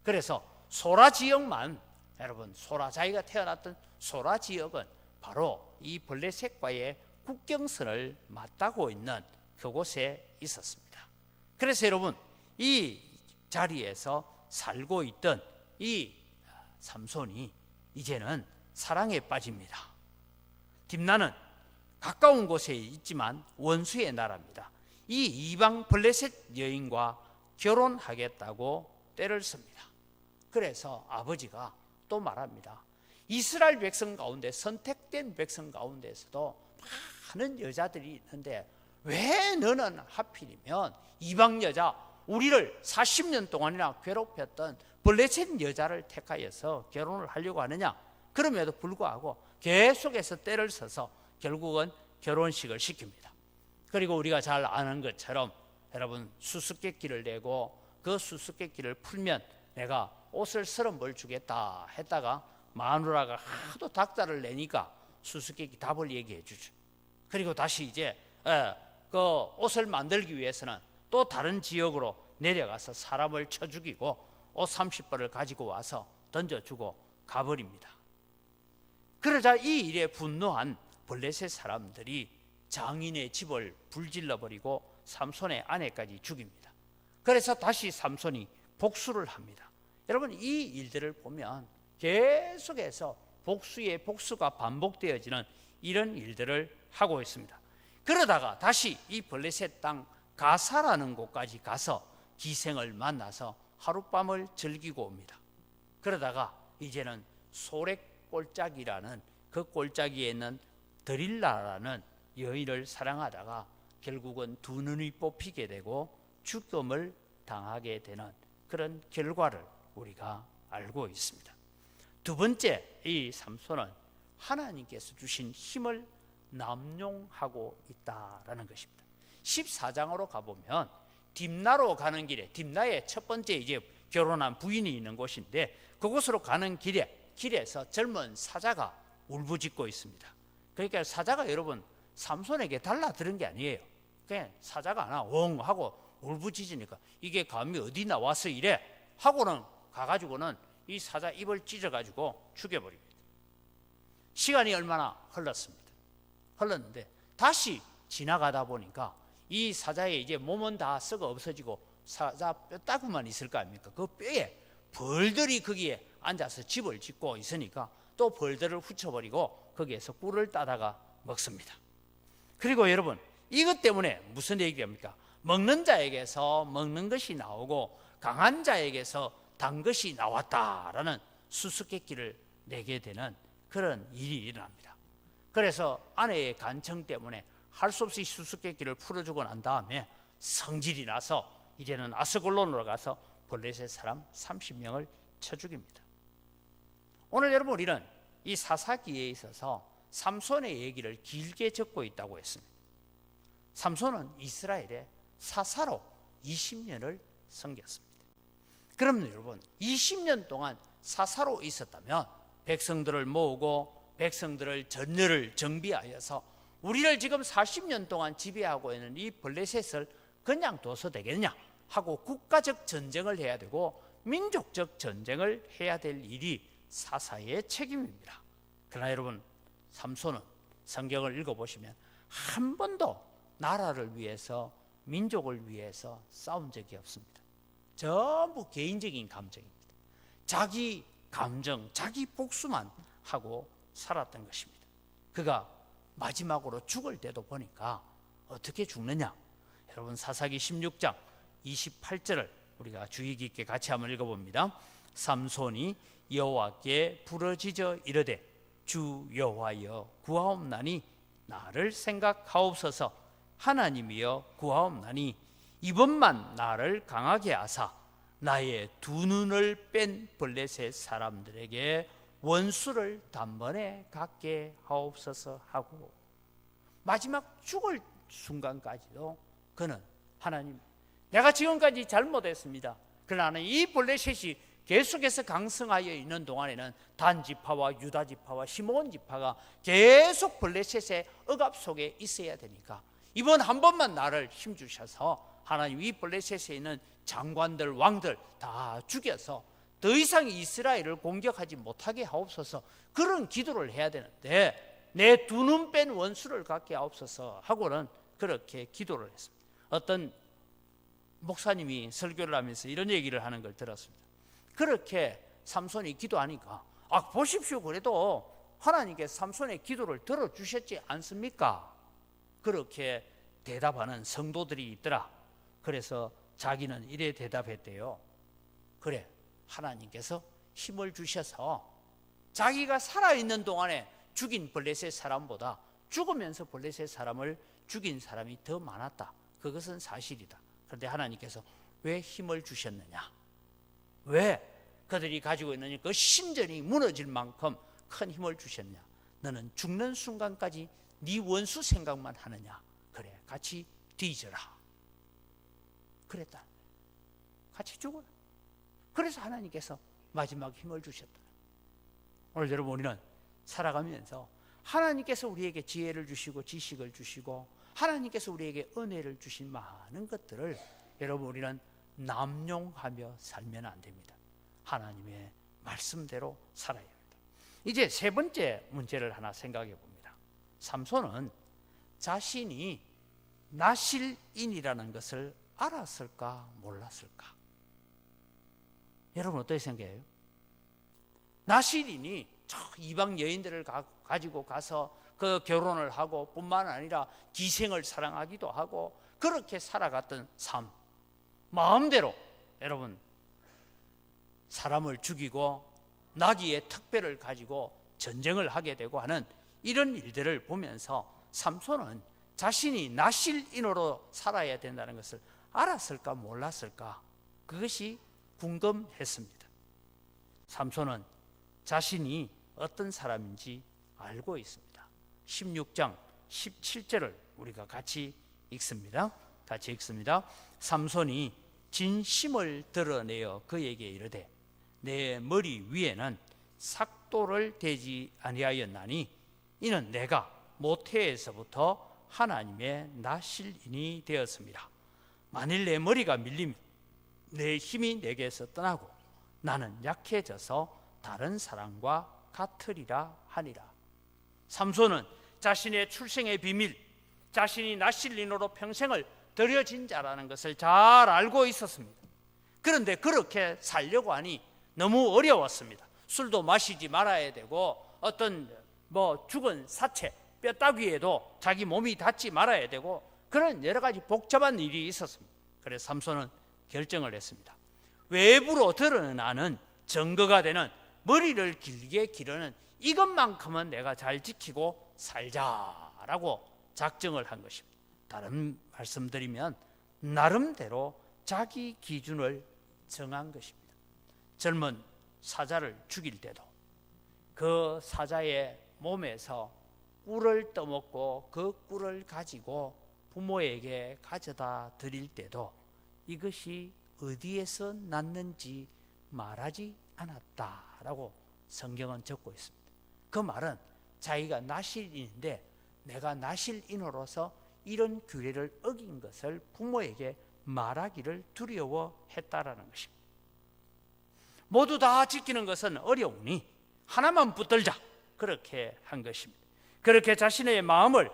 그래서 소라 지역만 여러분 자기가 태어났던 소라 지역은 바로 이 블레셋과의 국경선을 맞닿고 있는 그곳에 있었습니다. 그래서 여러분 이 자리에서 살고 있던 이 삼손이 이제는 사랑에 빠집니다. 딥나는 가까운 곳에 있지만 원수의 나라입니다. 이 이방 블레셋 여인과 결혼하겠다고 때를 씁니다. 그래서 아버지가 또 말합니다. 이스라엘 백성 가운데 선택된 백성 가운데서도 많은 여자들이 있는데 왜 너는 하필이면 이방 여자 우리를 40년 동안이나 괴롭혔던 블레셋 여자를 택하여서 결혼을 하려고 하느냐? 그럼에도 불구하고 계속해서 때를 써서 결국은 결혼식을 시킵니다. 그리고 우리가 잘 아는 것처럼 여러분 수수께끼를 내고 그 수수께끼를 풀면 내가 옷을 30벌 주겠다 했다가 마누라가 하도 닥달을 내니까 수수께끼 답을 얘기해 주죠. 그리고 다시 이제 그 옷을 만들기 위해서는 또 다른 지역으로 내려가서 사람을 쳐 죽이고 옷 30벌을 가지고 와서 던져주고 가버립니다. 그러자 이 일에 분노한 블레셋 사람들이 장인의 집을 불질러버리고 삼손의 아내까지 죽입니다. 그래서 다시 삼손이 복수를 합니다. 여러분 이 일들을 보면 계속해서 복수의 복수가 반복되어지는 이런 일들을 하고 있습니다. 그러다가 다시 이 블레셋 땅 가사라는 곳까지 가서 기생을 만나서 하룻밤을 즐기고 옵니다. 그러다가 이제는 소렉 꼴짝이라는 그 꼴짝이에 있는 드릴라라는 여인을 사랑하다가 결국은 두 눈이 뽑히게 되고 죽음을 당하게 되는 그런 결과를 우리가 알고 있습니다. 두 번째 이 삼손은 하나님께서 주신 힘을 남용하고 있다라는 것입니다. 14장으로 가보면 딥나로 가는 길에 딥나의 첫 번째 이제 결혼한 부인이 있는 곳인데 그곳으로 가는 길에 길에서 젊은 사자가 울부짖고 있습니다. 그러니까 사자가 여러분 삼손에게 달라들은 게 아니에요. 그냥 사자가 하나 옹 하고 울부짖으니까 이게 감히 어디 나와서 이래 하고는 가가지고는 이 사자 입을 찢어가지고 죽여버립니다. 시간이 얼마나 흘렀습니다. 흘렀는데 다시 지나가다 보니까 이 사자의 이제 몸은 다 썩어 없어지고 사자 뼈다구만 있을 거 아닙니까? 그 뼈에 벌들이 거기에 앉아서 집을 짓고 있으니까 또 벌들을 훔쳐버리고 거기에서 꿀을 따다가 먹습니다. 그리고 여러분 이것 때문에 무슨 얘기입니까? 먹는 자에게서 먹는 것이 나오고 강한 자에게서 단 것이 나왔다라는 수수께끼를 내게 되는 그런 일이 일어납니다. 그래서 아내의 간청 때문에 할 수 없이 수수께끼를 풀어주고 난 다음에 성질이 나서 이제는 아스글론으로 가서 블레셋 사람 30명을 쳐 죽입니다. 오늘 여러분 우리는 이 사사기에 있어서 삼손의 얘기를 길게 적고 있다고 했습니다. 삼손은 이스라엘의 사사로 20년을 섬겼습니다. 그럼 여러분 20년 동안 사사로 있었다면 백성들을 모으고 백성들을 전열을 정비하여서 우리를 지금 40년 동안 지배하고 있는 이 블레셋을 그냥 둬서 되겠냐 하고 국가적 전쟁을 해야 되고 민족적 전쟁을 해야 될 일이 사사의 책임입니다. 그러나 여러분 삼손은 성경을 읽어보시면 한 번도 나라를 위해서 민족을 위해서 싸운 적이 없습니다. 전부 개인적인 감정입니다. 자기 감정, 자기 복수만 하고 살았던 것입니다. 그가 마지막으로 죽을 때도 보니까 어떻게 죽느냐? 여러분 사사기 16장 28절을 우리가 주의 깊게 같이 한번 읽어봅니다. 삼손이 여호와께 부르짖어 이르되 주 여호와여 구하옵나니 나를 생각하옵소서. 하나님이여 구하옵나니 이번만 나를 강하게 하사 나의 두 눈을 뺀 블레셋 사람들에게 원수를 단번에 갖게 하옵소서 하고 마지막 죽을 순간까지도 그는 하나님 내가 지금까지 잘못했습니다. 그러나 이 블레셋이 계속해서 강성하여 있는 동안에는 단 지파와 유다 지파와 시므온 지파가 계속 블레셋의 억압 속에 있어야 되니까 이번 한 번만 나를 힘주셔서 하나님 이 블레셋에 있는 장관들 왕들 다 죽여서 더 이상 이스라엘을 공격하지 못하게 하옵소서. 그런 기도를 해야 되는데 내 두 눈 뺀 원수를 갖게 하옵소서 하고는 그렇게 기도를 했습니다. 어떤 목사님이 설교를 하면서 이런 얘기를 하는 걸 들었습니다. 그렇게 삼손이 기도하니까 보십시오 그래도 하나님께서 삼손의 기도를 들어주셨지 않습니까? 그렇게 대답하는 성도들이 있더라. 그래서 자기는 이래 대답했대요. 그래 하나님께서 힘을 주셔서 자기가 살아있는 동안에 죽인 블레셋 사람보다 죽으면서 블레셋 사람을 죽인 사람이 더 많았다. 그것은 사실이다. 그런데 하나님께서 왜 힘을 주셨느냐? 왜 그들이 가지고 있는 그 신전이 무너질 만큼 큰 힘을 주셨냐? 너는 죽는 순간까지 네 원수 생각만 하느냐? 그래 같이 뒤져라. 그랬다. 같이 죽어라. 그래서 하나님께서 마지막 힘을 주셨다. 오늘 여러분 우리는 살아가면서 하나님께서 우리에게 지혜를 주시고 지식을 주시고 하나님께서 우리에게 은혜를 주신 많은 것들을 여러분 우리는 남용하며 살면 안 됩니다. 하나님의 말씀대로 살아야 합니다. 이제 세 번째 문제를 하나 생각해 봅니다. 삼손은 자신이 나실인이라는 것을 알았을까 몰랐을까? 여러분 어떻게 생각해요? 나실인이 이방 여인들을 가지고 가서 그 결혼을 하고 뿐만 아니라 기생을 사랑하기도 하고 그렇게 살아갔던 삶, 마음대로 여러분 사람을 죽이고 나귀의 특별을 가지고 전쟁을 하게 되고 하는 이런 일들을 보면서 삼손은 자신이 나실인으로 살아야 된다는 것을 알았을까 몰랐을까? 그것이 궁금했습니다. 삼손은 자신이 어떤 사람인지 알고 있습니다. 16장 17절을 우리가 같이 읽습니다. 같이 읽습니다. 삼손이 진심을 드러내어 그에게 이르되 내 머리 위에는 삭 삭도를 대지 아니하였나니 이는 내가 모태에서부터 하나님의 나실인이 되었습니다. 만일 내 머리가 밀리면 내 힘이 내게서 떠나고 나는 약해져서 다른 사람과 같으리라 하니라. 삼손은 자신의 출생의 비밀, 자신이 나실인으로 평생을 들여진 자라는 것을 잘 알고 있었습니다. 그런데 그렇게 살려고 하니 너무 어려웠습니다. 술도 마시지 말아야 되고 어떤 죽은 사체, 뼈다귀에도 자기 몸이 닿지 말아야 되고 그런 여러 가지 복잡한 일이 있었습니다. 그래서 삼손은 결정을 했습니다. 외부로 드러나는 증거가 되는 머리를 길게 기르는 이것만큼은 내가 잘 지키고 살자라고 작정을 한 것입니다. 다른 말씀드리면 나름대로 자기 기준을 정한 것입니다. 젊은 사자를 죽일 때도 그 사자의 몸에서 꿀을 떠먹고 그 꿀을 가지고 부모에게 가져다 드릴 때도 이것이 어디에서 났는지 말하지 않았다라고 성경은 적고 있습니다. 그 말은 자기가 나실인인데 내가 나실인으로서 이런 규례를 어긴 것을 부모에게 말하기를 두려워했다라는 것입니다. 모두 다 지키는 것은 어려우니 하나만 붙들자, 그렇게 한 것입니다. 그렇게 자신의 마음을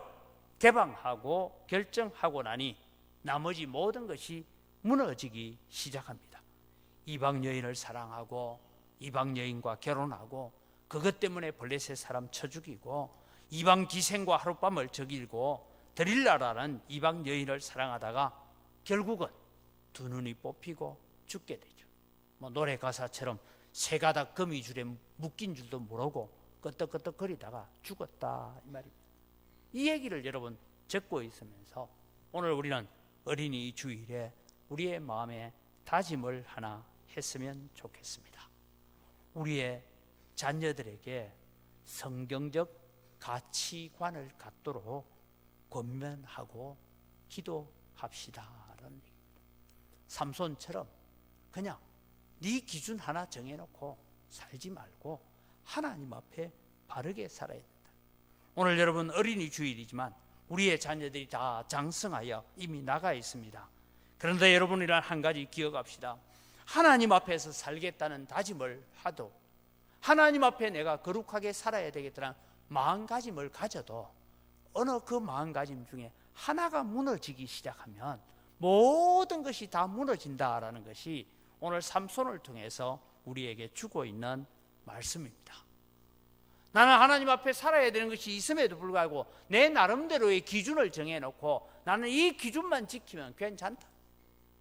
개방하고 결정하고 나니 나머지 모든 것이 무너지기 시작합니다. 이방 여인을 사랑하고 이방 여인과 결혼하고 그것 때문에 블레셋 사람 쳐 죽이고 이방 기생과 하룻밤을 저길고 드릴라라는 이방 여인을 사랑하다가 결국은 두 눈이 뽑히고 죽게 되죠. 노래 가사처럼 새 가닥 거미줄에 묶인 줄도 모르고 끄떡끄떡거리다가 죽었다 이 말입니다. 이 얘기를 여러분 적고 있으면서 오늘 우리는 어린이 주일에 우리의 마음에 다짐을 하나 했으면 좋겠습니다. 우리의 자녀들에게 성경적 가치관을 갖도록 권면하고 기도합시다라는 얘기입니다. 삼손처럼 그냥 네 기준 하나 정해놓고 살지 말고 하나님 앞에 바르게 살아야 된다. 오늘 여러분 어린이 주일이지만 우리의 자녀들이 다 장성하여 이미 나가 있습니다. 그런데 여러분이란 한 가지 기억합시다. 하나님 앞에서 살겠다는 다짐을 하도 하나님 앞에 내가 거룩하게 살아야 되겠다는 마음가짐을 가져도 어느 그 마음가짐 중에 하나가 무너지기 시작하면 모든 것이 다 무너진다라는 것이 오늘 삼손을 통해서 우리에게 주고 있는 말씀입니다. 나는 하나님 앞에 살아야 되는 것이 있음에도 불구하고 내 나름대로의 기준을 정해놓고 나는 이 기준만 지키면 괜찮다.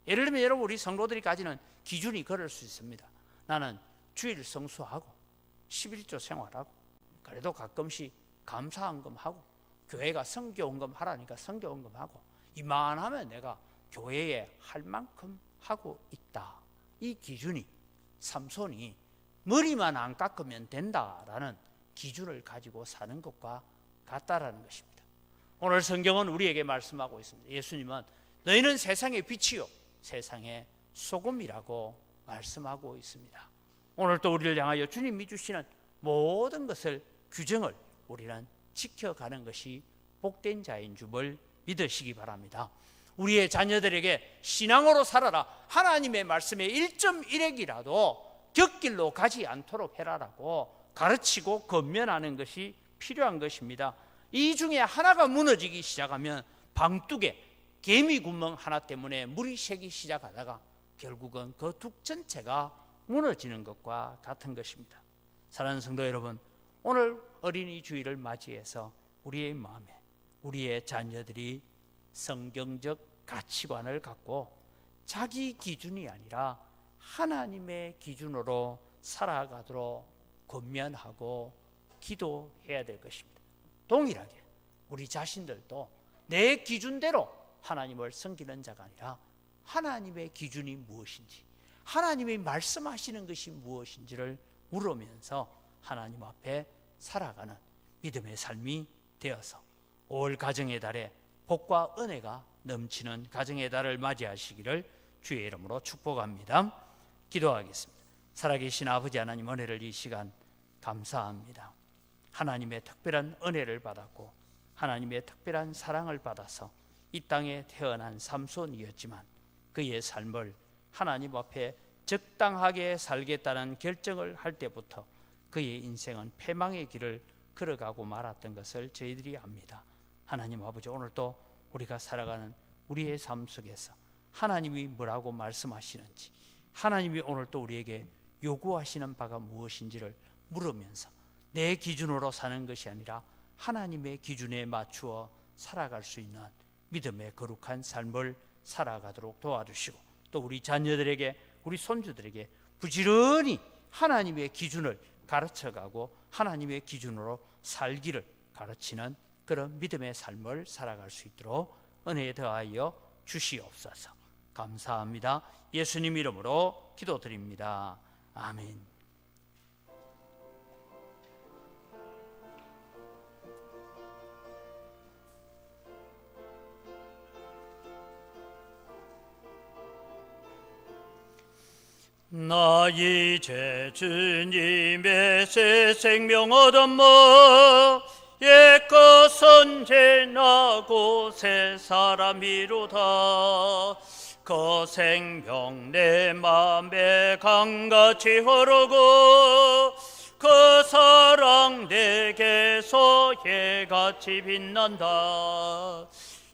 예를 들면 여러분 우리 성도들이 가지는 기준이 그럴 수 있습니다. 나는 주일 성수하고 11조 생활하고 그래도 가끔씩 감사헌금하고 교회가 선교헌금 하라니까 선교헌금하고 이만하면 내가 교회에 할 만큼 하고 있다. 이 기준이 삼손이 머리만 안 깎으면 된다라는 기준을 가지고 사는 것과 같다라는 것입니다. 오늘 성경은 우리에게 말씀하고 있습니다. 예수님은 너희는 세상의 빛이요 세상의 소금이라고 말씀하고 있습니다. 오늘 또 우리를 향하여 주님이 주시는 모든 것을 규정을 우리는 지켜가는 것이 복된 자인 줄을 믿으시기 바랍니다. 우리의 자녀들에게 신앙으로 살아라, 하나님의 말씀에 1.1핵이라도 곁길로 가지 않도록 해라라고 가르치고 권면하는 것이 필요한 것입니다. 이 중에 하나가 무너지기 시작하면 방뚝에 개미 구멍 하나 때문에 물이 새기 시작하다가 결국은 그 둑 전체가 무너지는 것과 같은 것입니다. 사랑하는 성도 여러분, 오늘 어린이 주일을 맞이해서 우리의 마음에 우리의 자녀들이 성경적 가치관을 갖고 자기 기준이 아니라 하나님의 기준으로 살아가도록 권면하고 기도해야 될 것입니다. 동일하게 우리 자신들도 내 기준대로 하나님을 섬기는 자가 아니라 하나님의 기준이 무엇인지, 하나님이 말씀하시는 것이 무엇인지를 물으면서 하나님 앞에 살아가는 믿음의 삶이 되어서 5월 가정의 달에 복과 은혜가 넘치는 가정의 달을 맞이하시기를 주의 이름으로 축복합니다. 기도하겠습니다. 살아계신 아버지 하나님, 은혜를 이 시간 감사합니다. 하나님의 특별한 은혜를 받았고 하나님의 특별한 사랑을 받아서 이 땅에 태어난 삼손이었지만 그의 삶을 하나님 앞에 적당하게 살겠다는 결정을 할 때부터 그의 인생은 패망의 길을 걸어가고 말았던 것을 저희들이 압니다. 하나님 아버지, 오늘도 우리가 살아가는 우리의 삶 속에서 하나님이 뭐라고 말씀하시는지, 하나님이 오늘도 우리에게 요구하시는 바가 무엇인지를 물으면서 내 기준으로 사는 것이 아니라 하나님의 기준에 맞추어 살아갈 수 있는 믿음의 거룩한 삶을 살아가도록 도와주시고, 또 우리 자녀들에게, 우리 손주들에게 부지런히 하나님의 기준을 가르쳐가고 하나님의 기준으로 살기를 가르치는 그런 믿음의 삶을 살아갈 수 있도록 은혜에 더하여 주시옵소서. 감사합니다. 예수님 이름으로 기도드립니다. 아멘. 나 이제 주님의 새 생명 얻었모, 옛것은 지나고 새 사람이로다. 그 생명 내 맘에 강같이 흐르고 그 사랑 내게서 해같이 빛난다.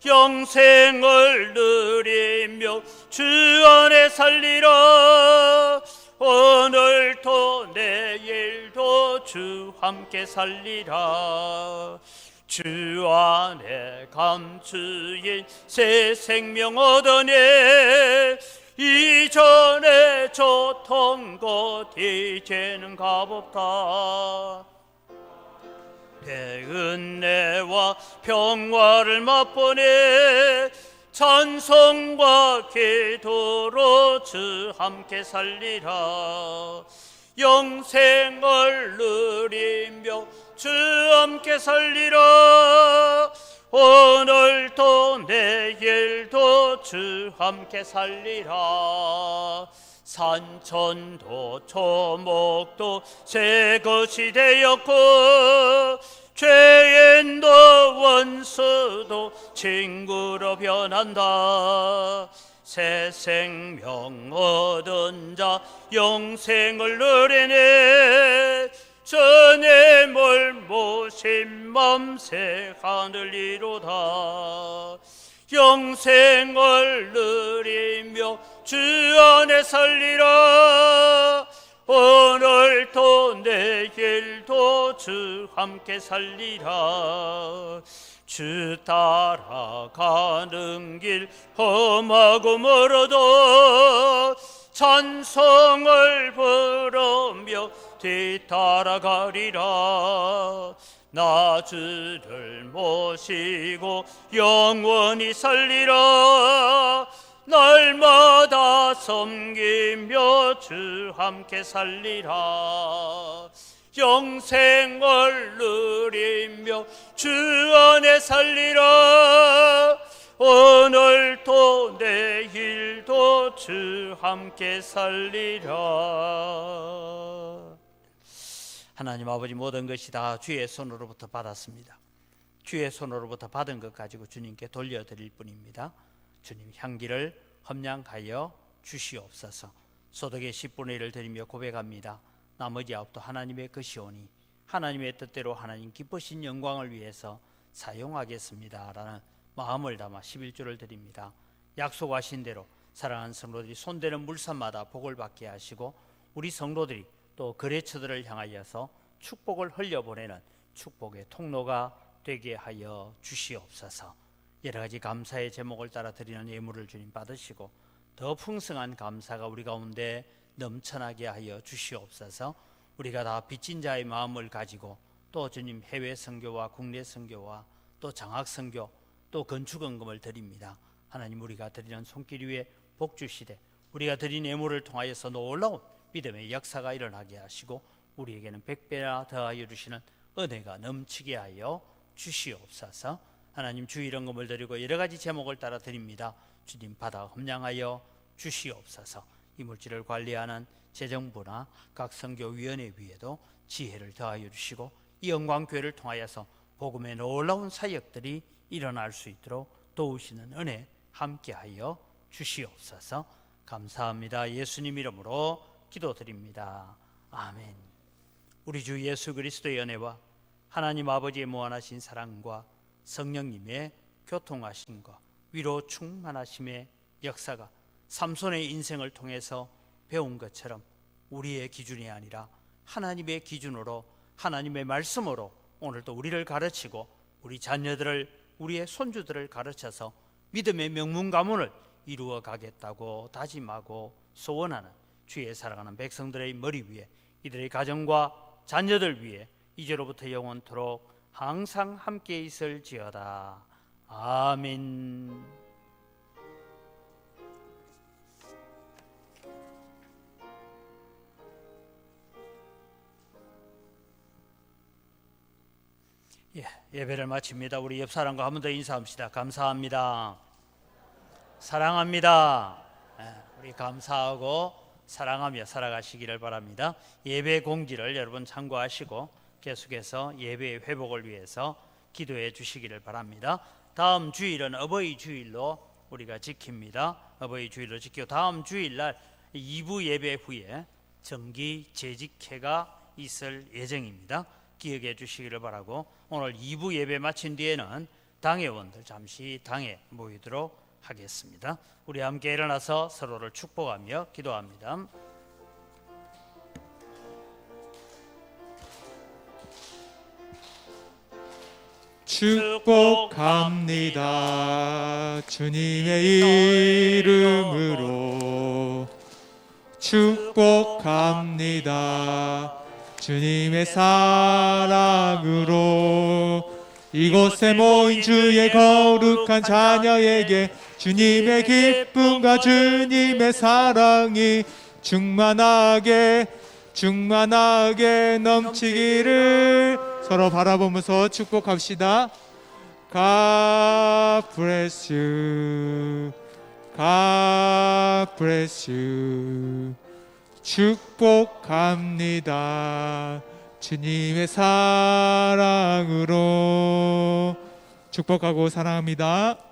영생을 누리며 주 안에 살리라. 오늘도 내일도 주 함께 살리라. 주 안에 감추인 새 생명 얻으니 이전에 좋던 것 이제는 값없다. 내 은혜와 평화를 맛보니 찬송과 기도로 주 함께 살리라. 영생을 누리며 주 함께 살리라. 오늘도 내일도 주 함께 살리라. 산천도 초목도 새 것이 되었고 죄인도 원수도 친구로 변한다. 새 생명 얻은 자 영생을 누리네. 주님을 모신 맘 새 하늘이로다. 영생을 누리며 주 안에 살리라. 오늘도 내일도 주 함께 살리라. 주 따라가는 길 험하고 멀어도 찬송을 부르며 뒤따라가리라. 나 주를 모시고 영원히 살리라. 날마다 섬기며 주 함께 살리라. 영생을 누리며 주 안에 살리라. 오늘도 내일도 주 함께 살리라. 하나님 아버지, 모든 것이 다 주의 손으로부터 받았습니다. 주의 손으로부터 받은 것 가지고 주님께 돌려드릴 뿐입니다. 주님, 향기를 험량하여 주시옵소서. 소득의 10분의 1을 드리며 고백합니다. 나머지 아홉도 하나님의 것이오니 하나님의 뜻대로 하나님 기쁘신 영광을 위해서 사용하겠습니다 라는 마음을 담아 11조를 드립니다. 약속하신 대로 사랑하는 성도들이 손대는 물산마다 복을 받게 하시고, 우리 성도들이 또 거래처들을 향하여서 축복을 흘려보내는 축복의 통로가 되게 하여 주시옵소서. 여러 가지 감사의 제목을 따라 드리는 예물을 주님 받으시고 더 풍성한 감사가 우리 가운데 넘쳐나게 하여 주시옵소서. 우리가 다 빚진 자의 마음을 가지고 또 주님 해외 선교와 국내 선교와 또 장학 선교 또 건축 헌금을 드립니다. 하나님, 우리가 드리는 손길 위에 복 주시되 우리가 드린 예물을 통하여서 놀라운 믿음의 역사가 일어나게 하시고 우리에게는 100배나 더하여 주시는 은혜가 넘치게 하여 주시옵소서. 하나님, 주일 헌금을 드리고 여러 가지 제목을 따라 드립니다. 주님, 받아 험량하여 주시옵소서. 이 물질을 관리하는 재정부나 각 선교위원회 위에도 지혜를 더하여 주시고 이 영광교회를 통하여서 복음의 놀라운 사역들이 일어날 수 있도록 도우시는 은혜 함께하여 주시옵소서. 감사합니다. 예수님 이름으로 기도드립니다. 아멘. 우리 주 예수 그리스도의 은혜와 하나님 아버지의 무한하신 사랑과 성령님의 교통하심과 위로 충만하심의 역사가 삼손의 인생을 통해서 배운 것처럼 우리의 기준이 아니라 하나님의 기준으로 하나님의 말씀으로 오늘도 우리를 가르치고 우리 자녀들을 우리의 손주들을 가르쳐서 믿음의 명문 가문을 이루어 가겠다고 다짐하고 소원하는 주의 사랑하는 백성들의 머리 위에 이들의 가정과 자녀들 위에 이제로부터 영원토록 항상 함께 있을지어다. 아멘. 예배를 마칩니다. 우리 옆 사람과 한 번 더 인사합시다. 감사합니다. 사랑합니다. 우리 감사하고 사랑하며 살아가시기를 바랍니다. 예배 공지를 여러분 참고하시고 계속해서 예배의 회복을 위해서 기도해 주시기를 바랍니다. 다음 주일은 어버이 주일로 우리가 지킵니다. 어버이 주일로 지키고 다음 주일날 2부 예배 후에 정기 재직회가 있을 예정입니다. 기억해 주시기를 바라고 오늘 2부 예배 마친 뒤에는 당회원들 잠시 당에 모이도록 하겠습니다. 우리 함께 일어나서 서로를 축복하며 기도합니다. 축복합니다. 주님의 이름으로 축복합니다. 주님의 사랑으로 이곳에 모인 주의 거룩한 자녀에게 주님의 기쁨과 주님의 사랑이 충만하게 넘치기를 서로 바라보면서 축복합시다. God bless you. God bless you. 축복합니다. 주님의 사랑으로 축복하고 사랑합니다.